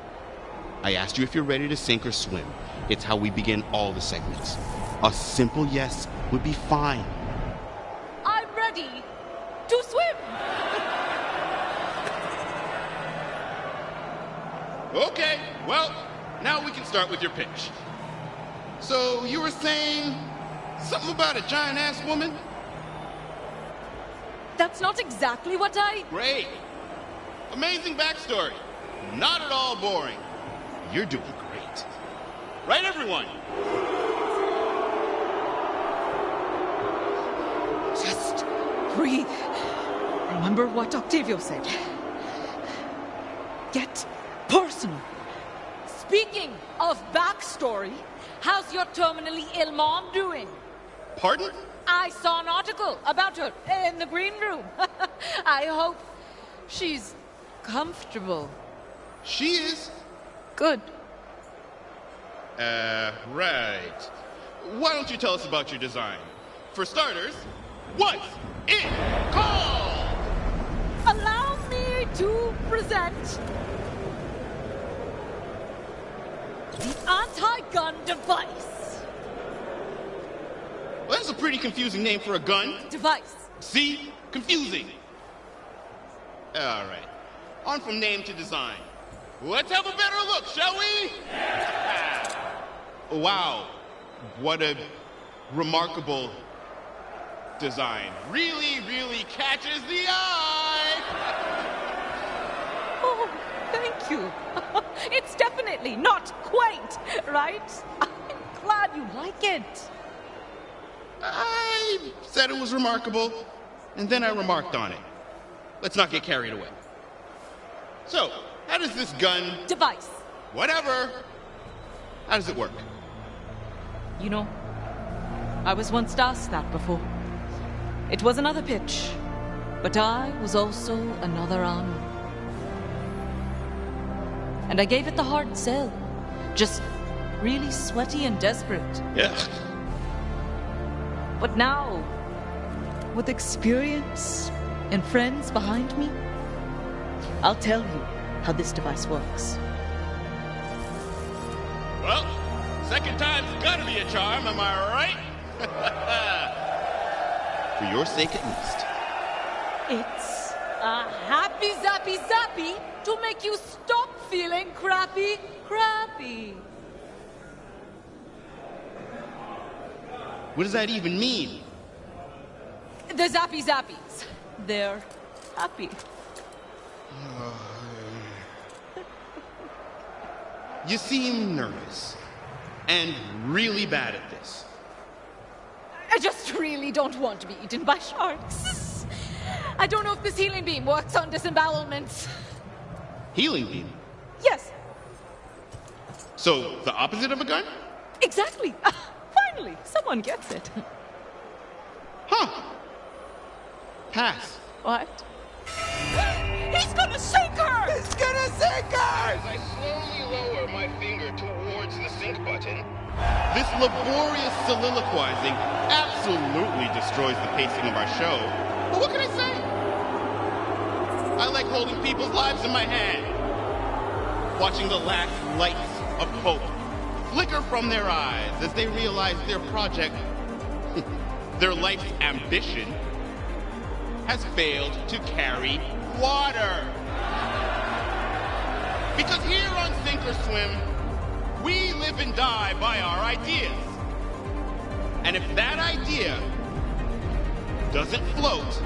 Speaker 13: I asked you if you're ready to sink or swim. It's how we begin all the segments. A simple yes would be fine.
Speaker 4: I'm ready to swim!
Speaker 13: Okay, well, now we can start with your pitch. So, you were saying something about a giant-ass woman?
Speaker 4: That's not exactly what I...
Speaker 13: Great. Amazing backstory. Not at all boring. You're doing great. Right, everyone?
Speaker 4: Just breathe. Remember what Octavio said. Get personal. Speaking of backstory, how's your terminally ill mom doing?
Speaker 13: Pardon?
Speaker 4: I saw an article about her in the green room. I hope she's comfortable.
Speaker 13: She is.
Speaker 4: Good.
Speaker 13: Right. Why don't you tell us about your design? For starters, what's it called?
Speaker 4: Allow me to present the anti-gun device.
Speaker 13: Well, that's a pretty confusing name for a gun.
Speaker 4: Device.
Speaker 13: See? Confusing. All right. On from name to design. Let's have a better look, shall we? Wow. What a remarkable design. Really, really catches the eye.
Speaker 4: Oh, thank you. It's definitely not quaint, right? I'm glad you like it.
Speaker 13: I said it was remarkable, and then I remarked on it. Let's not get carried away. So, how does this gun...
Speaker 4: Device.
Speaker 13: Whatever. How does it work?
Speaker 4: You know, I was once asked that before. It was another pitch, but I was also another Anu. And I gave it the hard sell. Just really sweaty and desperate.
Speaker 13: Yeah.
Speaker 4: But now, with experience and friends behind me, I'll tell you how this device works.
Speaker 13: Well, second time's gotta be a charm, am I right? For your sake at least.
Speaker 4: It's a happy zappy zappy to make you stop feeling crappy.
Speaker 13: What does that even mean?
Speaker 4: The zappy zappies. They're happy.
Speaker 13: You seem nervous and really bad at this.
Speaker 4: I just really don't want to be eaten by sharks. I don't know if this healing beam works on disembowelments.
Speaker 13: Healing beam?
Speaker 4: Yes,
Speaker 13: So, the opposite of a gun?
Speaker 4: exactly. Finally, someone gets it.
Speaker 13: Huh. Pass.
Speaker 4: What? He's gonna sink her!
Speaker 2: He's gonna sink her!
Speaker 13: As I slowly lower my finger towards the sync button, this laborious soliloquizing absolutely destroys the pacing of our show. But what can I say? I like holding people's lives in my hand, watching the last lights of hope flicker from their eyes as they realize their project, their life's ambition, has failed to carry water. Because here on Sink or Swim, we live and die by our ideas. And if that idea doesn't float,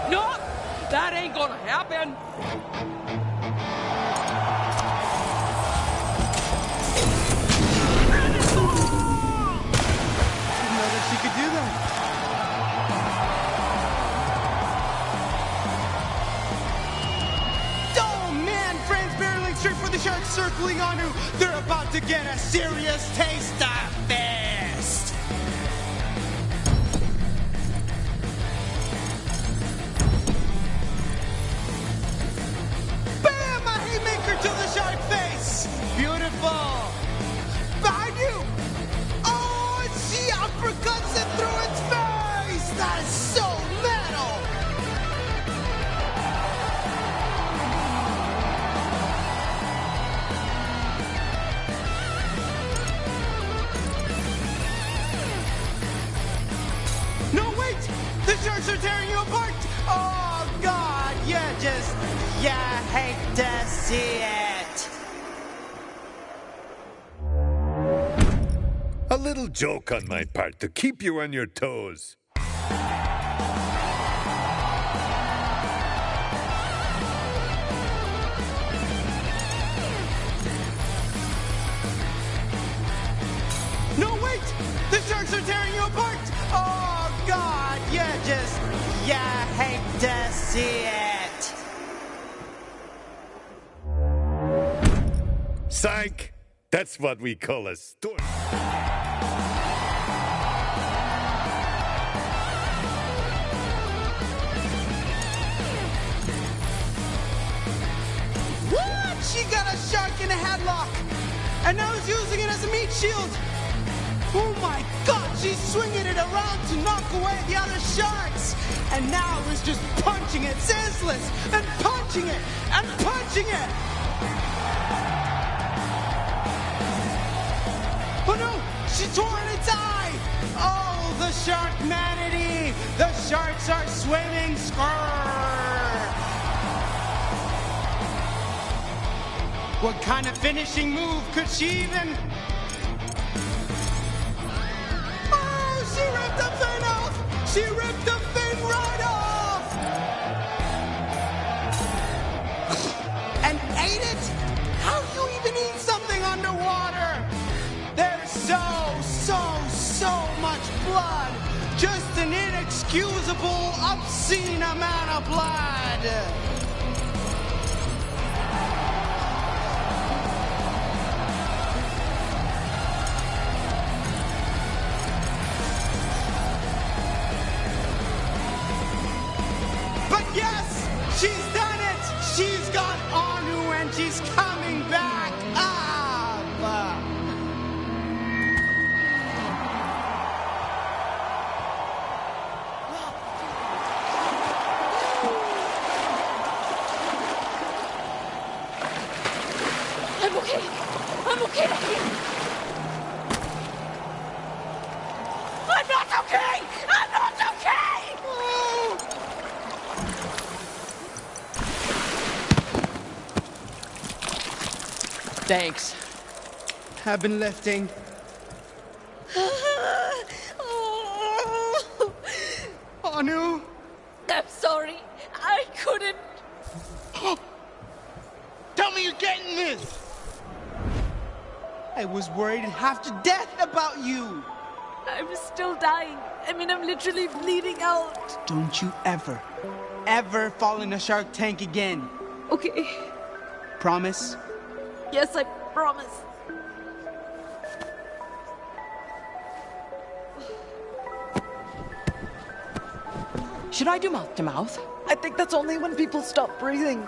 Speaker 14: No, that ain't gonna happen.
Speaker 2: Didn't know that she could do that. Oh man, friends barreling straight for the sharks circling on you. They're about to get a serious taste of fist. Bam! A haymaker to the shark face. Beautiful. Behind you. Oh, and she uppercuts it through its face. That is so metal. No, wait! The sharks are tearing you apart! Oh, God! You hate to see it!
Speaker 1: A little joke on my part to keep you on your toes.
Speaker 2: No, wait! The sharks are tearing you apart! Oh, God! You hate to see it!
Speaker 1: Psych! That's what we call a storm.
Speaker 2: What? She got a shark in a headlock! And now he's using it as a meat shield! Oh my God, she's swinging it around to knock away the other sharks! And now is just punching it senseless! And punching it! And punching it! Oh no! She tore its eye! Oh, the sharkmanity! The sharks are swimming! Skrrr! What kind of finishing move could she even... Oh, she ripped the fin off! She ripped the fin right off! And ate it? How do you even eat something underwater? There's so much blood! Just an inexcusable, obscene amount of blood! But yes, she's done it! She's got Anu and she's coming back up!
Speaker 4: I'm okay. I'm okay. I'm not okay! I'm not okay!
Speaker 3: Thanks.
Speaker 2: I've been lifting. Anu?
Speaker 4: I'm sorry. I couldn't.
Speaker 13: Tell me you're getting this!
Speaker 2: I was worried half to death about you.
Speaker 4: I'm still dying. I mean, I'm literally bleeding out.
Speaker 2: Don't you ever fall in a shark tank again.
Speaker 4: Okay.
Speaker 2: Promise?
Speaker 4: Yes, I promise.
Speaker 3: Should I do mouth to mouth?
Speaker 4: I think that's only when people stop breathing.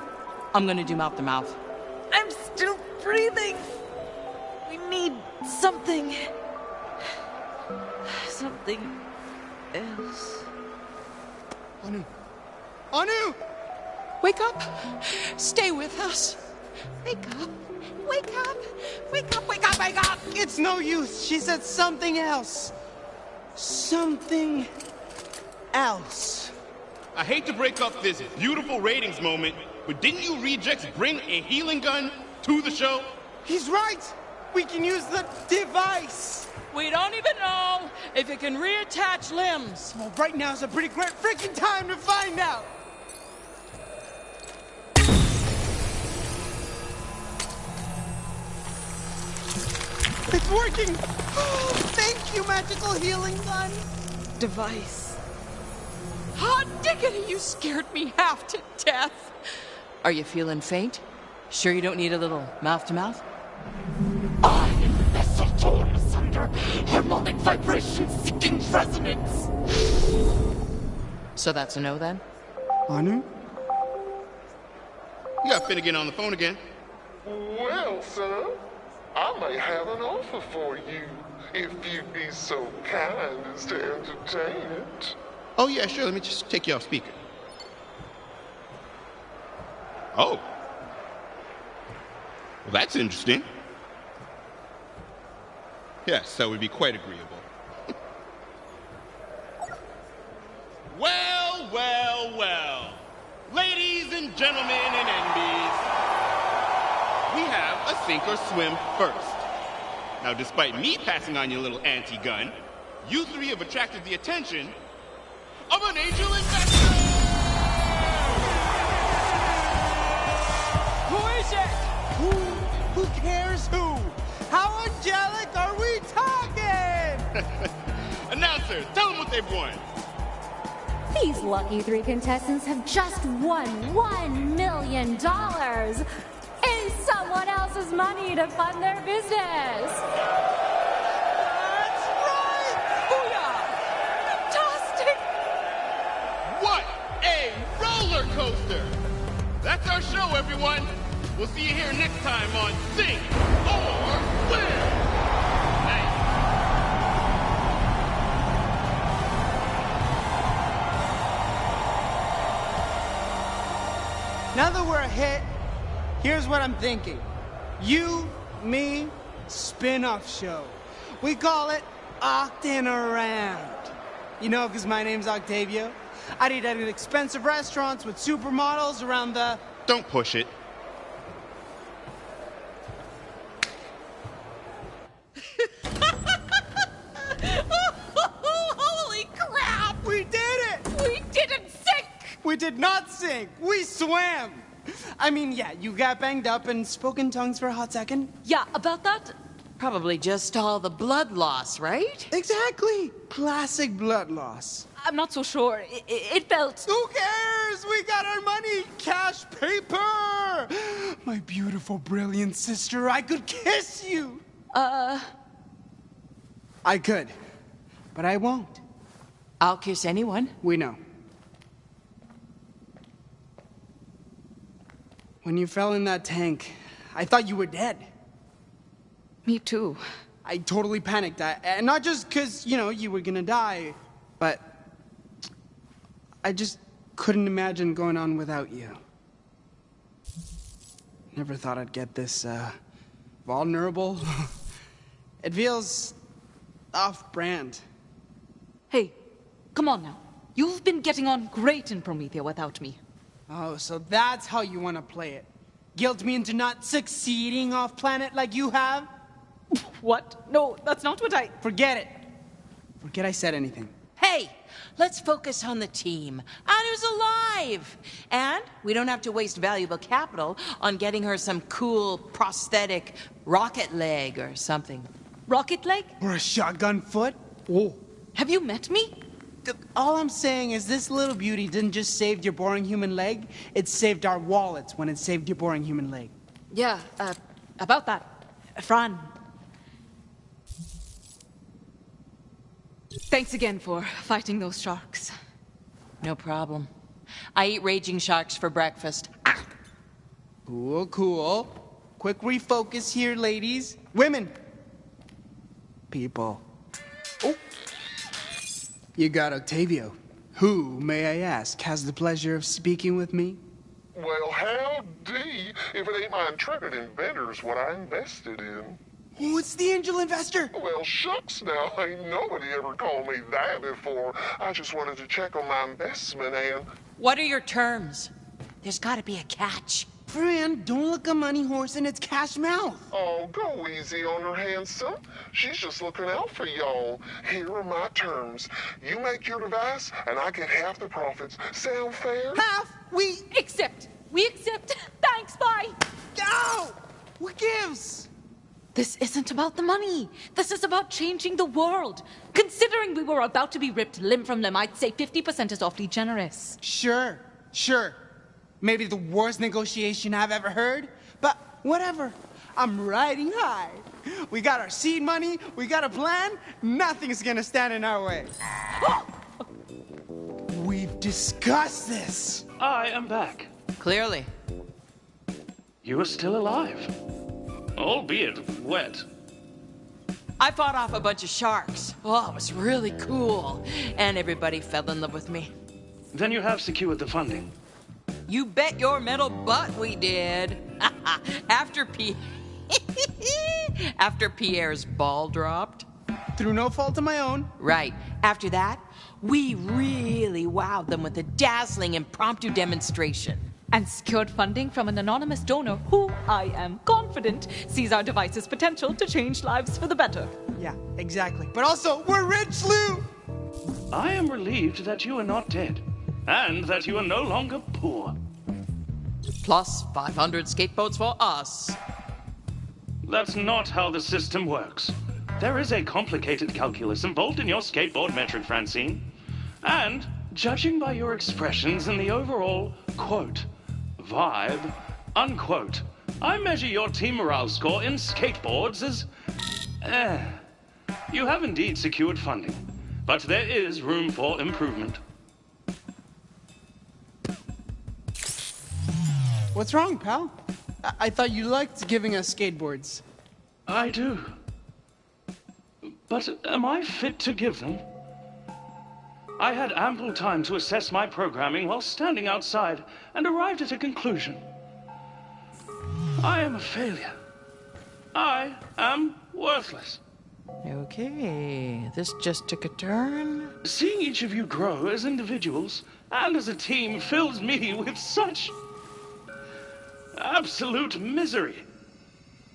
Speaker 3: I'm gonna do mouth to mouth.
Speaker 4: I'm still breathing. We need something. Something else.
Speaker 2: Anu! Anu!
Speaker 3: Wake up! Stay with us! Wake up! Wake up! Wake up! Wake up! Wake up!
Speaker 2: It's no use. She said something else. Something else.
Speaker 13: I hate to break up this beautiful ratings moment, but didn't you rejects bring a healing gun to the show?
Speaker 2: He's right. We can use the device.
Speaker 3: We don't even know if it can reattach limbs.
Speaker 2: Well, right now is a pretty great freaking time to find out. It's working. Oh, thank you, magical healing gun.
Speaker 4: Device.
Speaker 3: Hot diggity, you scared me half to death. Are you feeling faint? Sure you don't need a little mouth to mouth?
Speaker 7: I am the vessel torn asunder, harmonic vibration seeking resonance.
Speaker 3: So that's a no then?
Speaker 2: Anu?
Speaker 13: You got Finnegan on the phone again.
Speaker 7: Well, son, I may have an offer for you, if you'd be so kind as to entertain it.
Speaker 13: Oh, yeah, sure. Let me just take you off speaker. Oh. Well, that's interesting. Yes, that would be quite agreeable. Well, well, well. Ladies and gentlemen and NBs, we have a sink or swim first. Now, despite me passing on your little anti-gun, you three have attracted the attention of an angel investor!
Speaker 2: Who is it? Who cares who? How angelic are we talking?
Speaker 13: Announcer, tell them what they've won.
Speaker 12: These lucky three contestants have just won $1 million in someone else's money to fund their business.
Speaker 2: That's right!
Speaker 3: Booyah! Fantastic!
Speaker 13: What a roller coaster! That's our show, everyone. We'll see you here next time on Sink or Swim. Thanks.
Speaker 2: Now that we're a hit, here's what I'm thinking. You, me, spin-off show. We call it Octin' Around. You know, because my name's Octavio. I'd eat at expensive restaurants with supermodels around the...
Speaker 13: Don't push it.
Speaker 3: Holy crap!
Speaker 2: We did it!
Speaker 3: We didn't sink!
Speaker 2: We did not sink. We swam. I mean, yeah, you got banged up and spoke in tongues for a hot second.
Speaker 4: Yeah, about that,
Speaker 3: Probably just all the blood loss, right?
Speaker 2: Exactly. Classic blood loss.
Speaker 4: I'm not so sure. It felt...
Speaker 2: Who cares? We got our money. Cash paper. My beautiful, brilliant sister, I could kiss you. I could, but I won't.
Speaker 3: I'll kiss anyone.
Speaker 2: We know. When you fell in that tank, I thought you were dead.
Speaker 4: Me too.
Speaker 2: I totally panicked. And not just because, you were gonna die, but I just couldn't imagine going on without you. Never thought I'd get this, vulnerable. It feels off-brand.
Speaker 4: Hey, come on now. You've been getting on great in Promethea without me.
Speaker 2: Oh, so that's how you want to play it. Guilt me into not succeeding off-planet like you have?
Speaker 4: What? No, that's not what I...
Speaker 2: Forget it. Forget I said anything.
Speaker 3: Hey, let's focus on the team, on who's alive. And we don't have to waste valuable capital on getting her some cool prosthetic rocket leg or something.
Speaker 4: Rocket leg?
Speaker 2: Or a shotgun foot? Oh.
Speaker 4: Have you met me?
Speaker 2: All I'm saying is this little beauty didn't just save your boring human leg, it saved our wallets when it saved your boring human leg.
Speaker 4: Yeah, about that. Fran. Thanks again for fighting those sharks.
Speaker 3: No problem. I eat raging sharks for breakfast. Ah.
Speaker 2: Cool, cool. Quick refocus here, ladies. Women. People. Oh. You got Octavio. Who, may I ask, has the pleasure of speaking with me?
Speaker 7: Well, howdy, if it ain't my intrepid inventors what I invested in.
Speaker 2: Oh, it's the angel investor.
Speaker 7: Well, shucks now, ain't nobody ever called me that before. I just wanted to check on my investment and...
Speaker 3: What are your terms? There's gotta be a catch.
Speaker 2: Fran, don't look a money horse in its cash mouth.
Speaker 7: Oh, go easy on her, handsome. She's just looking out for y'all. Here are my terms. You make your device, and I get half the profits. Sound fair?
Speaker 2: Half? We
Speaker 4: accept. We accept. Thanks, bye.
Speaker 2: Go! What gives?
Speaker 4: This isn't about the money. This is about changing the world. Considering we were about to be ripped limb from limb, I'd say 50% is awfully generous.
Speaker 2: Sure. Maybe the worst negotiation I've ever heard, but whatever. I'm riding high. We got our seed money, we got a plan, nothing's gonna stand in our way. We've discussed this.
Speaker 5: I am back.
Speaker 3: Clearly.
Speaker 5: You are still alive. Albeit wet.
Speaker 3: I fought off a bunch of sharks. Oh, it was really cool. And everybody fell in love with me.
Speaker 5: Then you have secured the funding.
Speaker 3: You bet your metal butt we did. After Pierre's ball dropped.
Speaker 2: Through no fault of my own.
Speaker 3: Right. After that, we really wowed them with a dazzling impromptu demonstration.
Speaker 4: And secured funding from an anonymous donor who, I am confident, sees our device's potential to change lives for the better.
Speaker 2: Yeah, exactly. But also, we're rich, Lou!
Speaker 5: I am relieved that you are not dead. And that you are no longer poor.
Speaker 3: Plus 500 skateboards for us.
Speaker 5: That's not how the system works. There is a complicated calculus involved in your skateboard metric, Francine. And, judging by your expressions and the overall, quote, vibe, unquote, I measure your team morale score in skateboards as... You have indeed secured funding, but there is room for improvement.
Speaker 2: What's wrong, pal? I thought you liked giving us skateboards.
Speaker 5: I do. But am I fit to give them? I had ample time to assess my programming while standing outside and arrived at a conclusion. I am a failure. I am worthless.
Speaker 3: Okay, this just took a turn.
Speaker 5: Seeing each of you grow as individuals and as a team fills me with such... absolute misery.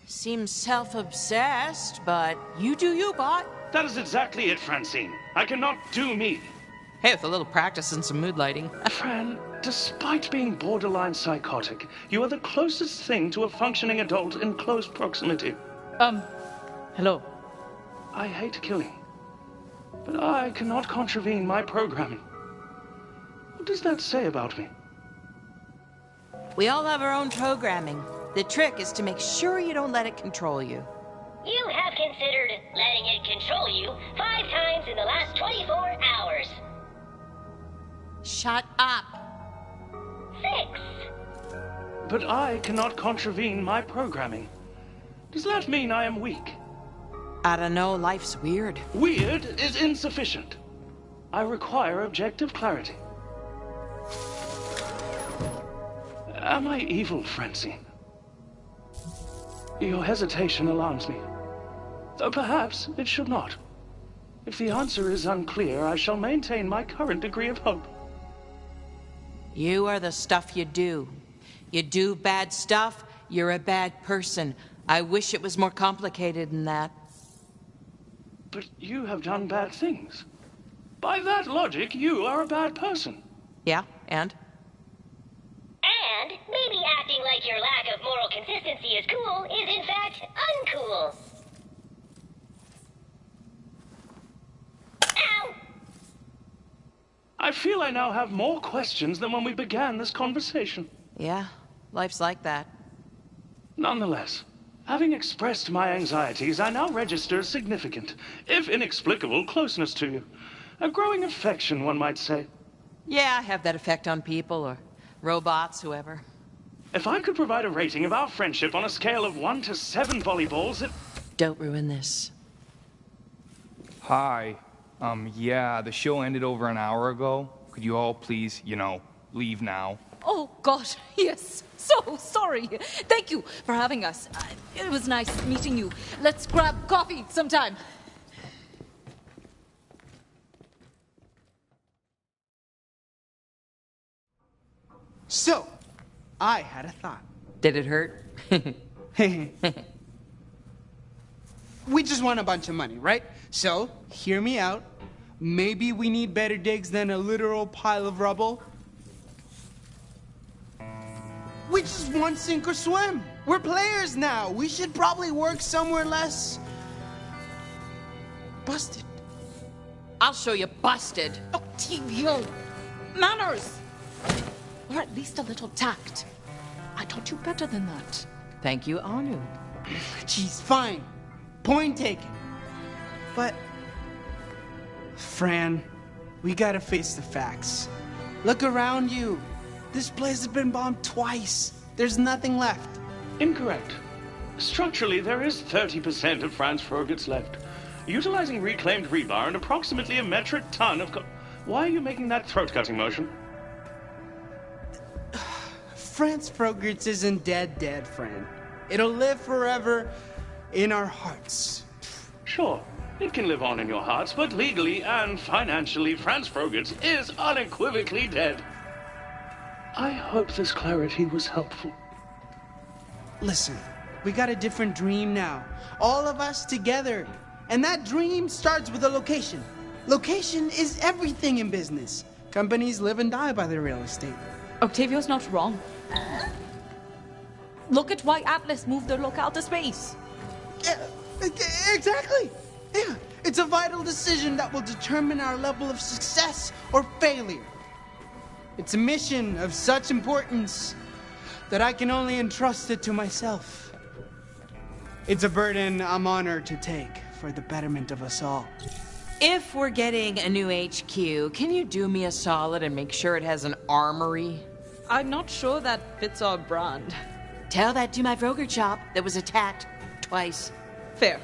Speaker 3: Seems self-obsessed, but you do you, bot.
Speaker 5: That is exactly it, Francine. I cannot do me.
Speaker 3: Hey, with a little practice and some mood lighting.
Speaker 5: Fran, despite being borderline psychotic, you are the closest thing to a functioning adult in close proximity.
Speaker 4: Hello.
Speaker 5: I hate killing, but I cannot contravene my programming. What does that say about me?
Speaker 3: We all have our own programming. The trick is to make sure you don't let it control you.
Speaker 15: You have considered letting it control you 5 times in the last 24 hours.
Speaker 3: Shut up.
Speaker 15: 6.
Speaker 5: But I cannot contravene my programming. Does that mean I am weak?
Speaker 3: I don't know, life's weird.
Speaker 5: Weird is insufficient. I require objective clarity. Am I evil, Francine? Your hesitation alarms me. Though perhaps it should not. If the answer is unclear, I shall maintain my current degree of hope.
Speaker 3: You are the stuff you do. You do bad stuff, you're a bad person. I wish it was more complicated than that.
Speaker 5: But you have done bad things. By that logic, you are a bad person.
Speaker 3: Yeah, and?
Speaker 15: And maybe acting like your lack of moral consistency is cool is in fact uncool. Ow!
Speaker 5: I feel I now have more questions than when we began this conversation.
Speaker 3: Yeah, life's like that.
Speaker 5: Nonetheless, having expressed my anxieties, I now register a significant, if inexplicable, closeness to you. A growing affection, one might say.
Speaker 3: Yeah, I have that effect on people or robots, whoever.
Speaker 5: If I could provide a rating of our friendship on a scale of 1 to 7 volleyballs, it...
Speaker 3: Don't ruin this.
Speaker 11: Hi. Yeah, the show ended over an hour ago. Could you all please, leave now?
Speaker 4: Oh, God, yes. So sorry. Thank you for having us. It was nice meeting you. Let's grab coffee sometime.
Speaker 2: So, I had a thought.
Speaker 3: Did it hurt?
Speaker 2: We just want a bunch of money, right? So, hear me out. Maybe we need better digs than a literal pile of rubble. We just want sink or swim. We're players now. We should probably work somewhere less busted.
Speaker 3: I'll show you busted.
Speaker 4: Octavio! Manners! Or at least a little tact. I taught you better than that.
Speaker 3: Thank you, Anu.
Speaker 2: Jeez, fine. Point taken. But, Fran, we gotta face the facts. Look around you. This place has been bombed twice. There's nothing left.
Speaker 5: Incorrect. Structurally, there is 30% of Franz Frogert's left. Utilizing reclaimed rebar and approximately a metric ton of Why are you making that throat-cutting motion?
Speaker 2: Franz Frogert's isn't dead, Fran. It'll live forever in our hearts.
Speaker 5: Sure, it can live on in your hearts, but legally and financially, Franz Frogert's is unequivocally dead. I hope this clarity was helpful.
Speaker 2: Listen, we got a different dream now. All of us together. And that dream starts with a location. Location is everything in business. Companies live and die by their real estate.
Speaker 4: Octavio's not wrong. Look at why Atlas moved their locale to space.
Speaker 2: Yeah, exactly. Yeah, it's a vital decision that will determine our level of success or failure. It's a mission of such importance that I can only entrust it to myself. It's a burden I'm honored to take for the betterment of us all.
Speaker 3: If we're getting a new HQ, can you do me a solid and make sure it has an armory?
Speaker 4: I'm not sure that fits our brand.
Speaker 3: Tell that to my Frogert shop that was attacked twice.
Speaker 4: Fair.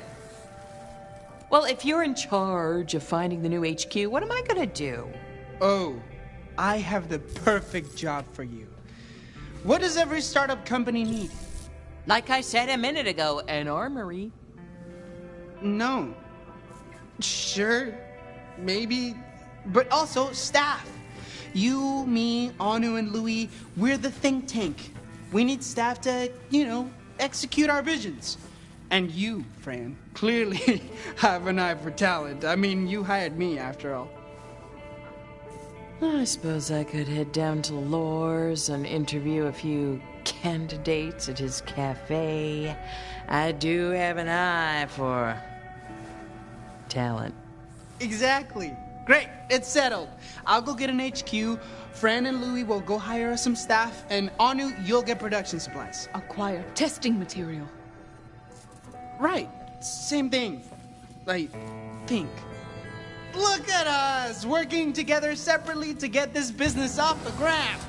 Speaker 3: Well, if you're in charge of finding the new HQ, what am I gonna do?
Speaker 2: Oh, I have the perfect job for you. What does every startup company need?
Speaker 3: Like I said a minute ago, an armory.
Speaker 2: No. Sure, maybe, but also staff. You, me, Anu, and Louis, we're the think tank. We need staff to, execute our visions. And you, Fran, clearly have an eye for talent. I mean, you hired me, after all.
Speaker 3: I suppose I could head down to Lore's and interview a few candidates at his cafe. I do have an eye for talent.
Speaker 2: Exactly. Great, it's settled. I'll go get an HQ. Fran and Louis will go hire us some staff, and Anu, you'll get production supplies.
Speaker 4: Acquire testing material.
Speaker 2: Right, same thing. I think. Look at us, working together separately to get this business off the ground.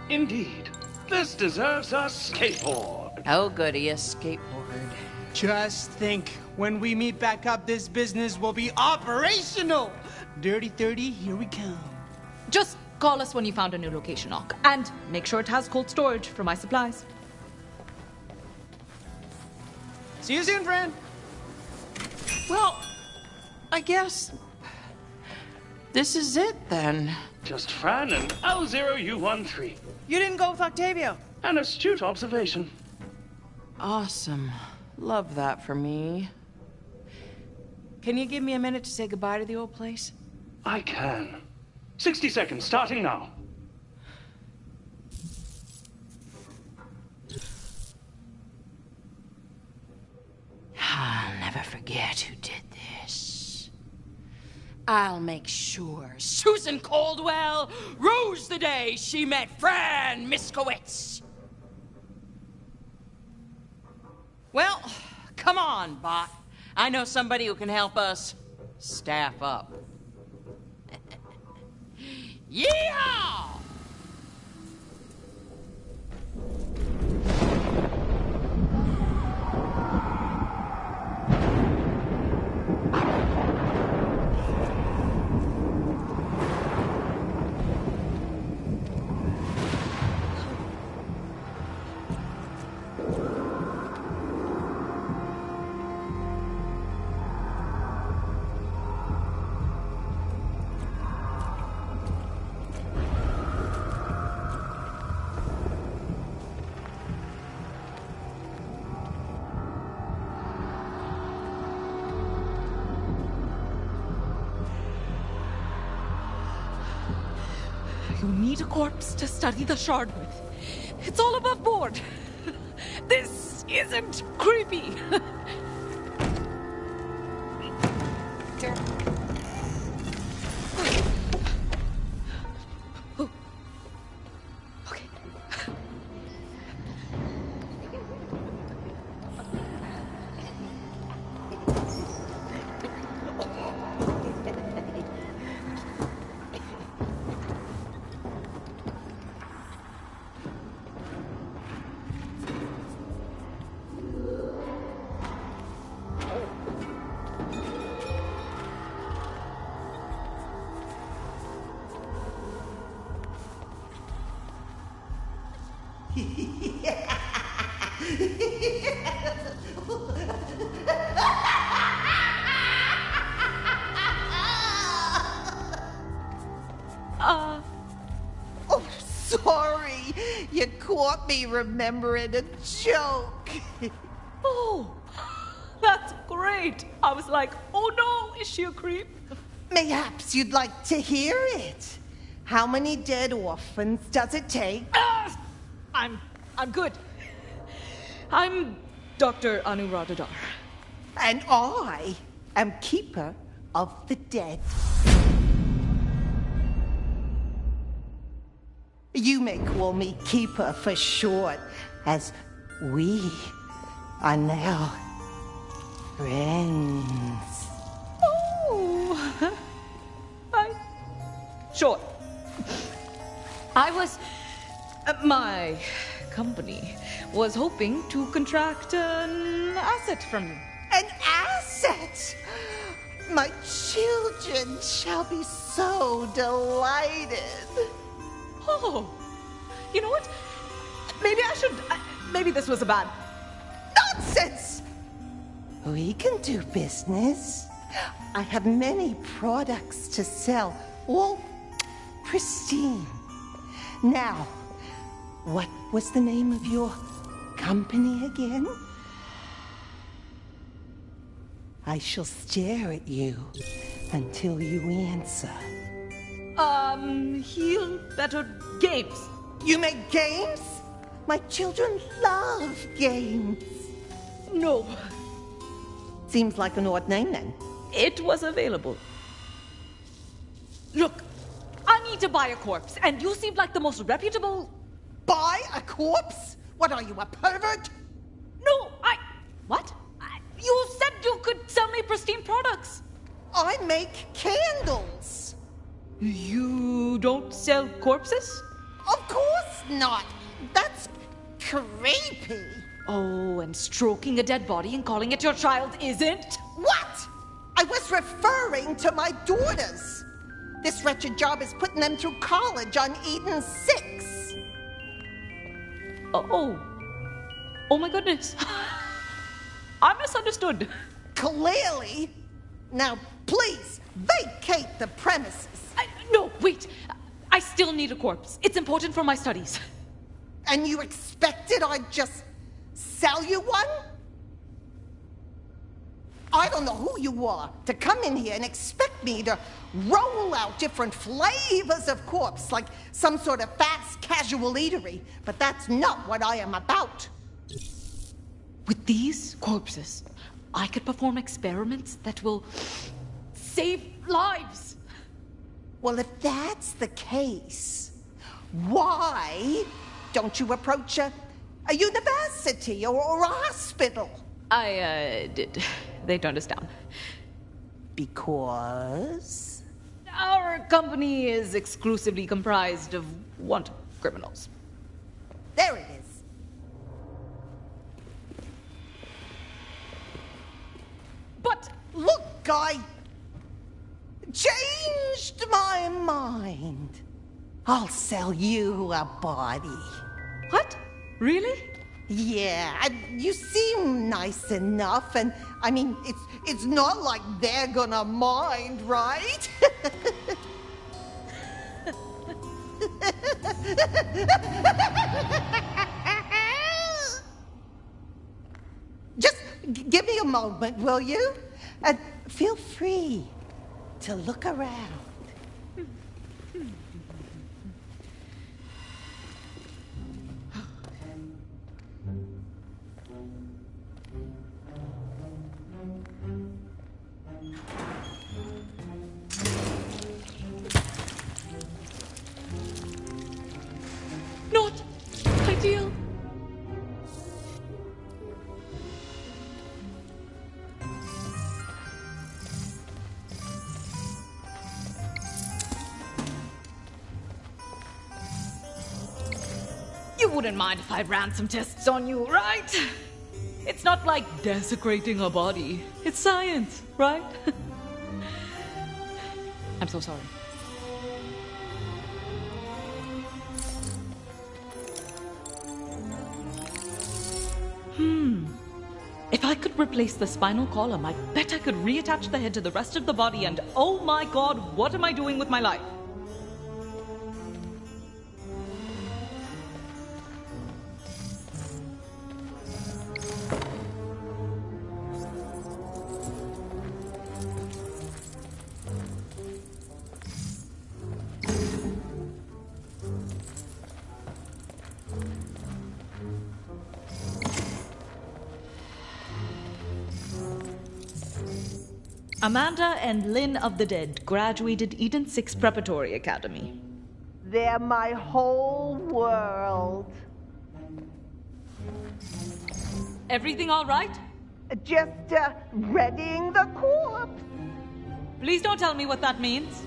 Speaker 5: Indeed. This deserves a skateboard.
Speaker 3: Oh, goody, a skateboard.
Speaker 2: Just think, when we meet back up, this business will be operational. Dirty 30, here we come.
Speaker 4: Just call us when you found a new location, Ock. And make sure it has cold storage for my supplies.
Speaker 2: See you soon, Fran.
Speaker 3: Well, I guess this is it then.
Speaker 5: Just Fran and L0U13.
Speaker 16: You didn't go with Octavio.
Speaker 5: An astute observation.
Speaker 3: Awesome. Love that for me. Can you give me a minute to say goodbye to the old place?
Speaker 5: I can. 60 seconds, starting now.
Speaker 3: I'll never forget who did this. I'll make sure Susan Caldwell rose the day she met Fran Miskowitz. Well, come on, Bot. I know somebody who can help us staff up. Yeehaw!
Speaker 4: You need a corpse to study the shard with. It's all above board. This isn't creepy.
Speaker 16: Oh, sorry. You caught me remembering a joke.
Speaker 4: Oh, that's great. I was like, oh no, is she a creep?
Speaker 16: Mayhaps you'd like to hear it. How many dead orphans does it take?
Speaker 4: I'm good. I'm Dr. Anuradhadar.
Speaker 16: And I am Keeper of the Dead. You may call me Keeper for short, as we are now friends.
Speaker 4: Oh, sure. My company was hoping to contract an asset from you.
Speaker 16: An asset? My children shall be so delighted.
Speaker 4: Oh, you know what? Maybe this was a bad...
Speaker 16: Nonsense! We can do business. I have many products to sell, all pristine. Now, what was the name of your company again? I shall stare at you until you answer.
Speaker 4: Heal Better Games.
Speaker 16: You make games? My children love games.
Speaker 4: No.
Speaker 16: Seems like an odd name then.
Speaker 4: It was available. Look, I need to buy a corpse, and you seem like the most reputable...
Speaker 16: Buy a corpse? What are you, a pervert?
Speaker 4: No, What? You said you could sell me pristine products.
Speaker 16: I make candles.
Speaker 4: You don't sell corpses?
Speaker 16: Of course not. That's creepy.
Speaker 4: Oh, and stroking a dead body and calling it your child isn't?
Speaker 16: What? I was referring to my daughters. This wretched job is putting them through college on Eden 6.
Speaker 4: Oh my goodness. I misunderstood.
Speaker 16: Clearly. Now, please, vacate the premises.
Speaker 4: No, wait. I still need a corpse. It's important for my studies.
Speaker 16: And you expected I'd just Sell you one? I don't know who you are to come in here and expect me to roll out different flavors of corpse like some sort of fast casual eatery, but that's not what I am about.
Speaker 4: With these corpses, I could perform experiments that will save lives.
Speaker 16: Well, if that's the case, why don't you approach a university or a hospital?
Speaker 4: I did. They turned us down.
Speaker 16: Because?
Speaker 4: Our company is exclusively comprised of wanted criminals.
Speaker 16: There it is.
Speaker 4: But
Speaker 16: look, I changed my mind. I'll sell you a body.
Speaker 4: What? Really?
Speaker 16: Yeah, you seem nice enough, and I mean, it's not like they're gonna mind, right? Just give me a moment, will you? And feel free to look around.
Speaker 4: Not ideal. You wouldn't mind if I ran some tests on you, right? It's not like desecrating a body. It's science, right? I'm so sorry. If I could replace the spinal column, I bet I could reattach the head to the rest of the body, and oh my god, what am I doing with my life? Amanda and Lynn of the Dead graduated Eden 6 Preparatory Academy.
Speaker 16: They're my whole world.
Speaker 4: Everything all right?
Speaker 16: Just readying the corpse.
Speaker 4: Please don't tell me what that means.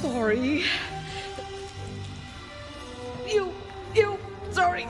Speaker 4: Sorry. Sorry.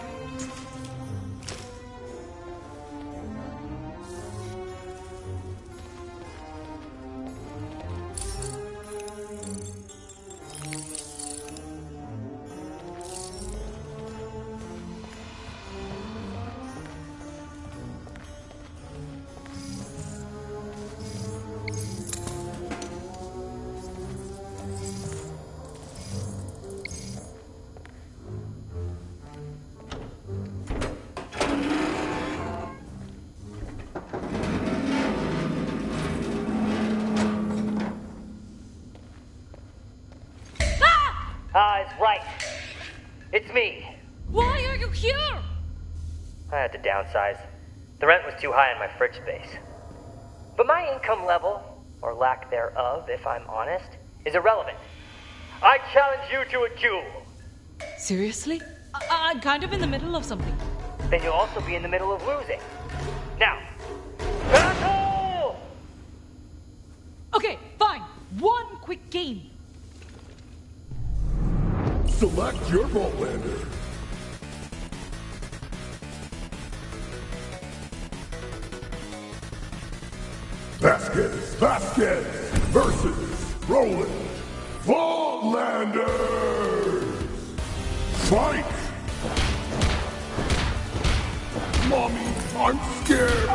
Speaker 6: It's right. It's me.
Speaker 4: Why are you here?
Speaker 6: I had to downsize. The rent was too high in my fridge space. But my income level, or lack thereof, if I'm honest, is irrelevant. I challenge you to a duel.
Speaker 4: Seriously? I'm kind of in the middle of something.
Speaker 6: Then you'll also be in the middle of losing. Now, battle!
Speaker 4: Okay, fine. One quick game.
Speaker 17: Select your Vaultlander. Vasquez versus Roland Vaultlanders. Fight! Mommy, I'm scared.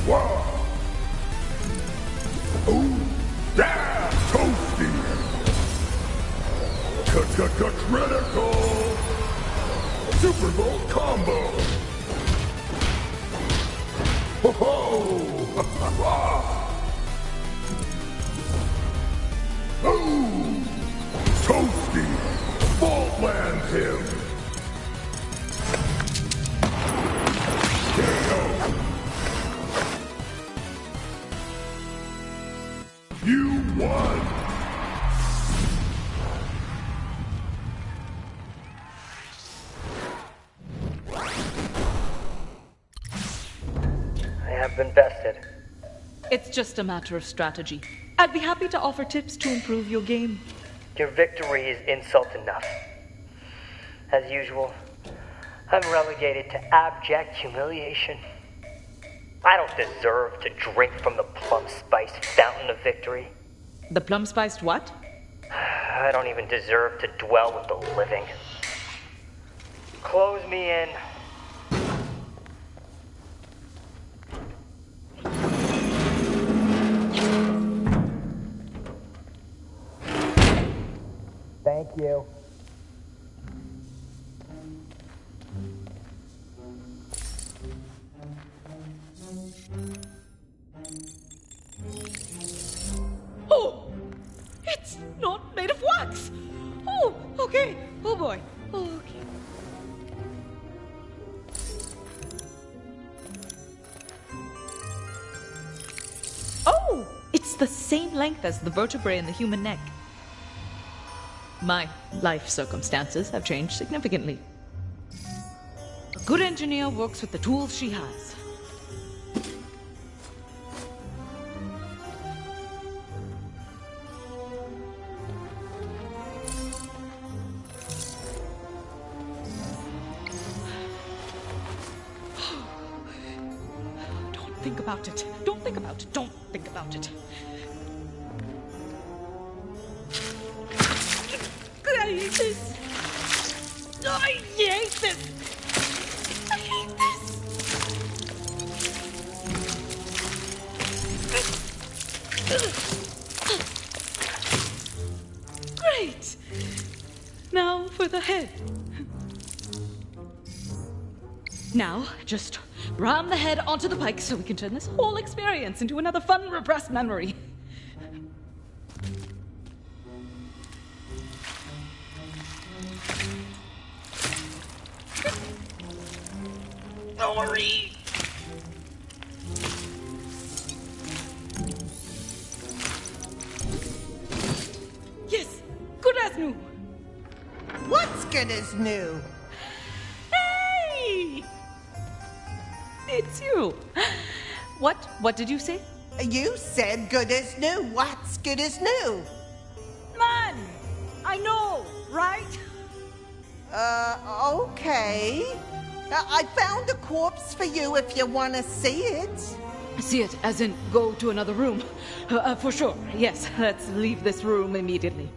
Speaker 17: Wow. Ooh, yeah, toasty. Critical. Super Bowl combo. Ho ho. Ooh, toasty. Vaultlands him. You won!
Speaker 6: I have been bested.
Speaker 4: It's just a matter of strategy. I'd be happy to offer tips to improve your game.
Speaker 6: Your victory is insult enough. As usual, I'm relegated to abject humiliation. I don't deserve to drink from the plum-spiced fountain of victory.
Speaker 4: The plum-spiced what?
Speaker 6: I don't even deserve to dwell with the living. Close me in. Thank you.
Speaker 4: Oh! It's not made of wax! Oh, okay. Oh boy. Oh, okay. Oh! It's the same length as the vertebrae in the human neck. My life circumstances have changed significantly. A good engineer works with the tools she has. Don't think about it. Don't think about it. Don't think about it. I hate this. I hate this. I hate this. Great. Now for the head. Now, just ram the head onto the pike so we can turn this whole experience into another fun, repressed memory. Sorry. Yes, good as new.
Speaker 16: What's good as new?
Speaker 4: Hey! It's you. What did you say?
Speaker 16: You said good as new. What's good as new?
Speaker 4: Man, I know, right?
Speaker 16: Okay. I found a corpse for you if you want to see it.
Speaker 4: See it, as in go to another room. For sure, yes. Let's leave this room immediately.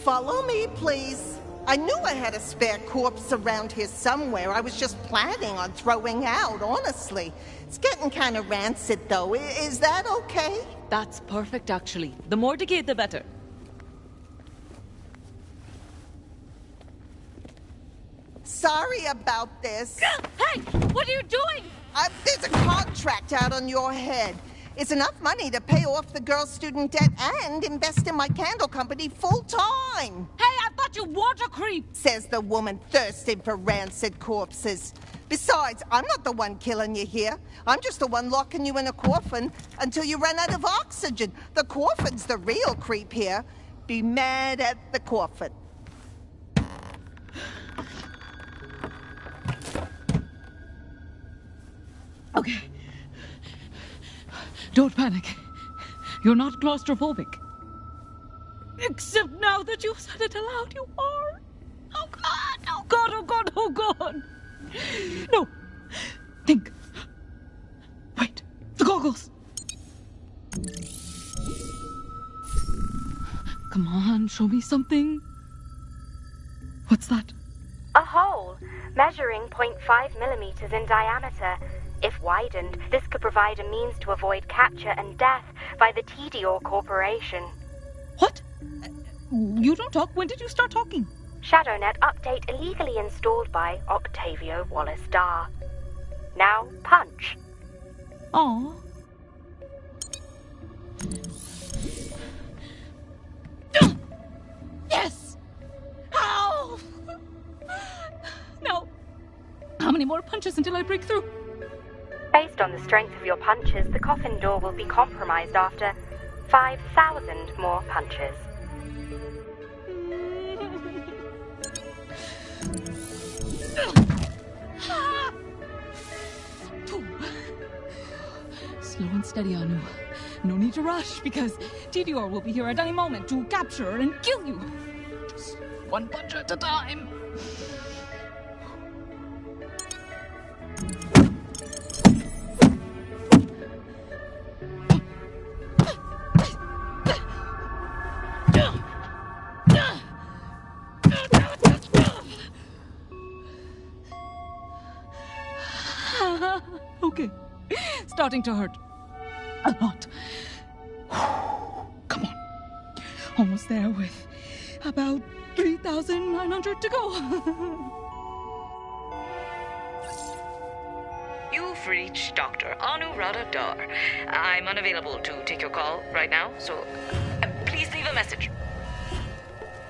Speaker 16: Follow me, please. I knew I had a spare corpse around here somewhere. I was just planning on throwing out, honestly. It's getting kind of rancid, though. Is that okay?
Speaker 4: That's perfect, actually. The more decayed, the better.
Speaker 16: sorry about this.
Speaker 4: Hey, what are you doing?
Speaker 16: There's a contract out on your head. It's enough money to pay off the girl's student debt and invest in my candle company full-time.
Speaker 4: Hey, I thought you water creep,
Speaker 16: says the woman thirsting for rancid corpses. Besides, I'm not the one killing you here. I'm just the one locking you in a coffin until you run out of oxygen. The coffin's the real creep here. Be mad at the coffin.
Speaker 4: Okay. Don't panic. You're not claustrophobic. Except now that you've said it aloud, you are. Oh God, oh God, oh God, oh God. No. Think. Wait. The goggles. Come on, show me something. What's that?
Speaker 18: A hole, measuring 0.5 millimeters in diameter. If widened, this could provide a means to avoid capture and death by the TDOR Corporation.
Speaker 4: What? You don't talk. When did you start talking?
Speaker 18: ShadowNet update illegally installed by Octavio Wallace Dar. Now, punch.
Speaker 4: Oh. Yes! Ow! No. How many more punches until I break through?
Speaker 18: Based on the strength of your punches, the coffin door will be compromised after 5,000 more punches.
Speaker 4: Slow and steady, Anu. No need to rush, because TDR will be here at any moment to capture and kill you. Just one punch at a time. Okay. Starting to hurt. A lot. Come on. Almost there with about 3,900 to go.
Speaker 19: You've reached Dr. Anuradha Dar. I'm unavailable to take your call right now, so please leave a message.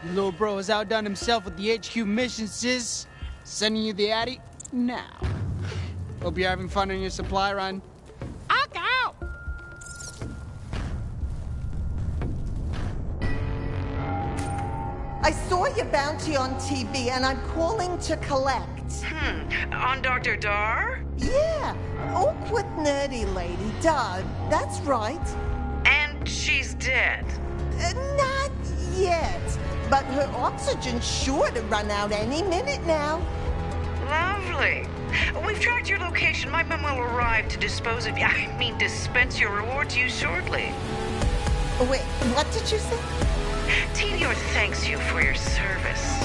Speaker 2: Your little bro has outdone himself with the HQ mission, sis. Sending you the Addy now. Hope you're having fun on your supply run. Ock out!
Speaker 16: I saw your bounty on TV and I'm calling to collect.
Speaker 19: On Dr. Dar?
Speaker 16: Yeah, awkward nerdy lady, Dar. That's right.
Speaker 19: And she's dead?
Speaker 16: Not yet, but her oxygen's sure to run out any minute now.
Speaker 19: Lovely. We've tracked your location. My men will arrive to dispense your reward to you shortly.
Speaker 16: Wait, what did you say?
Speaker 19: TDR thanks you for your service.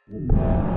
Speaker 17: Yeah.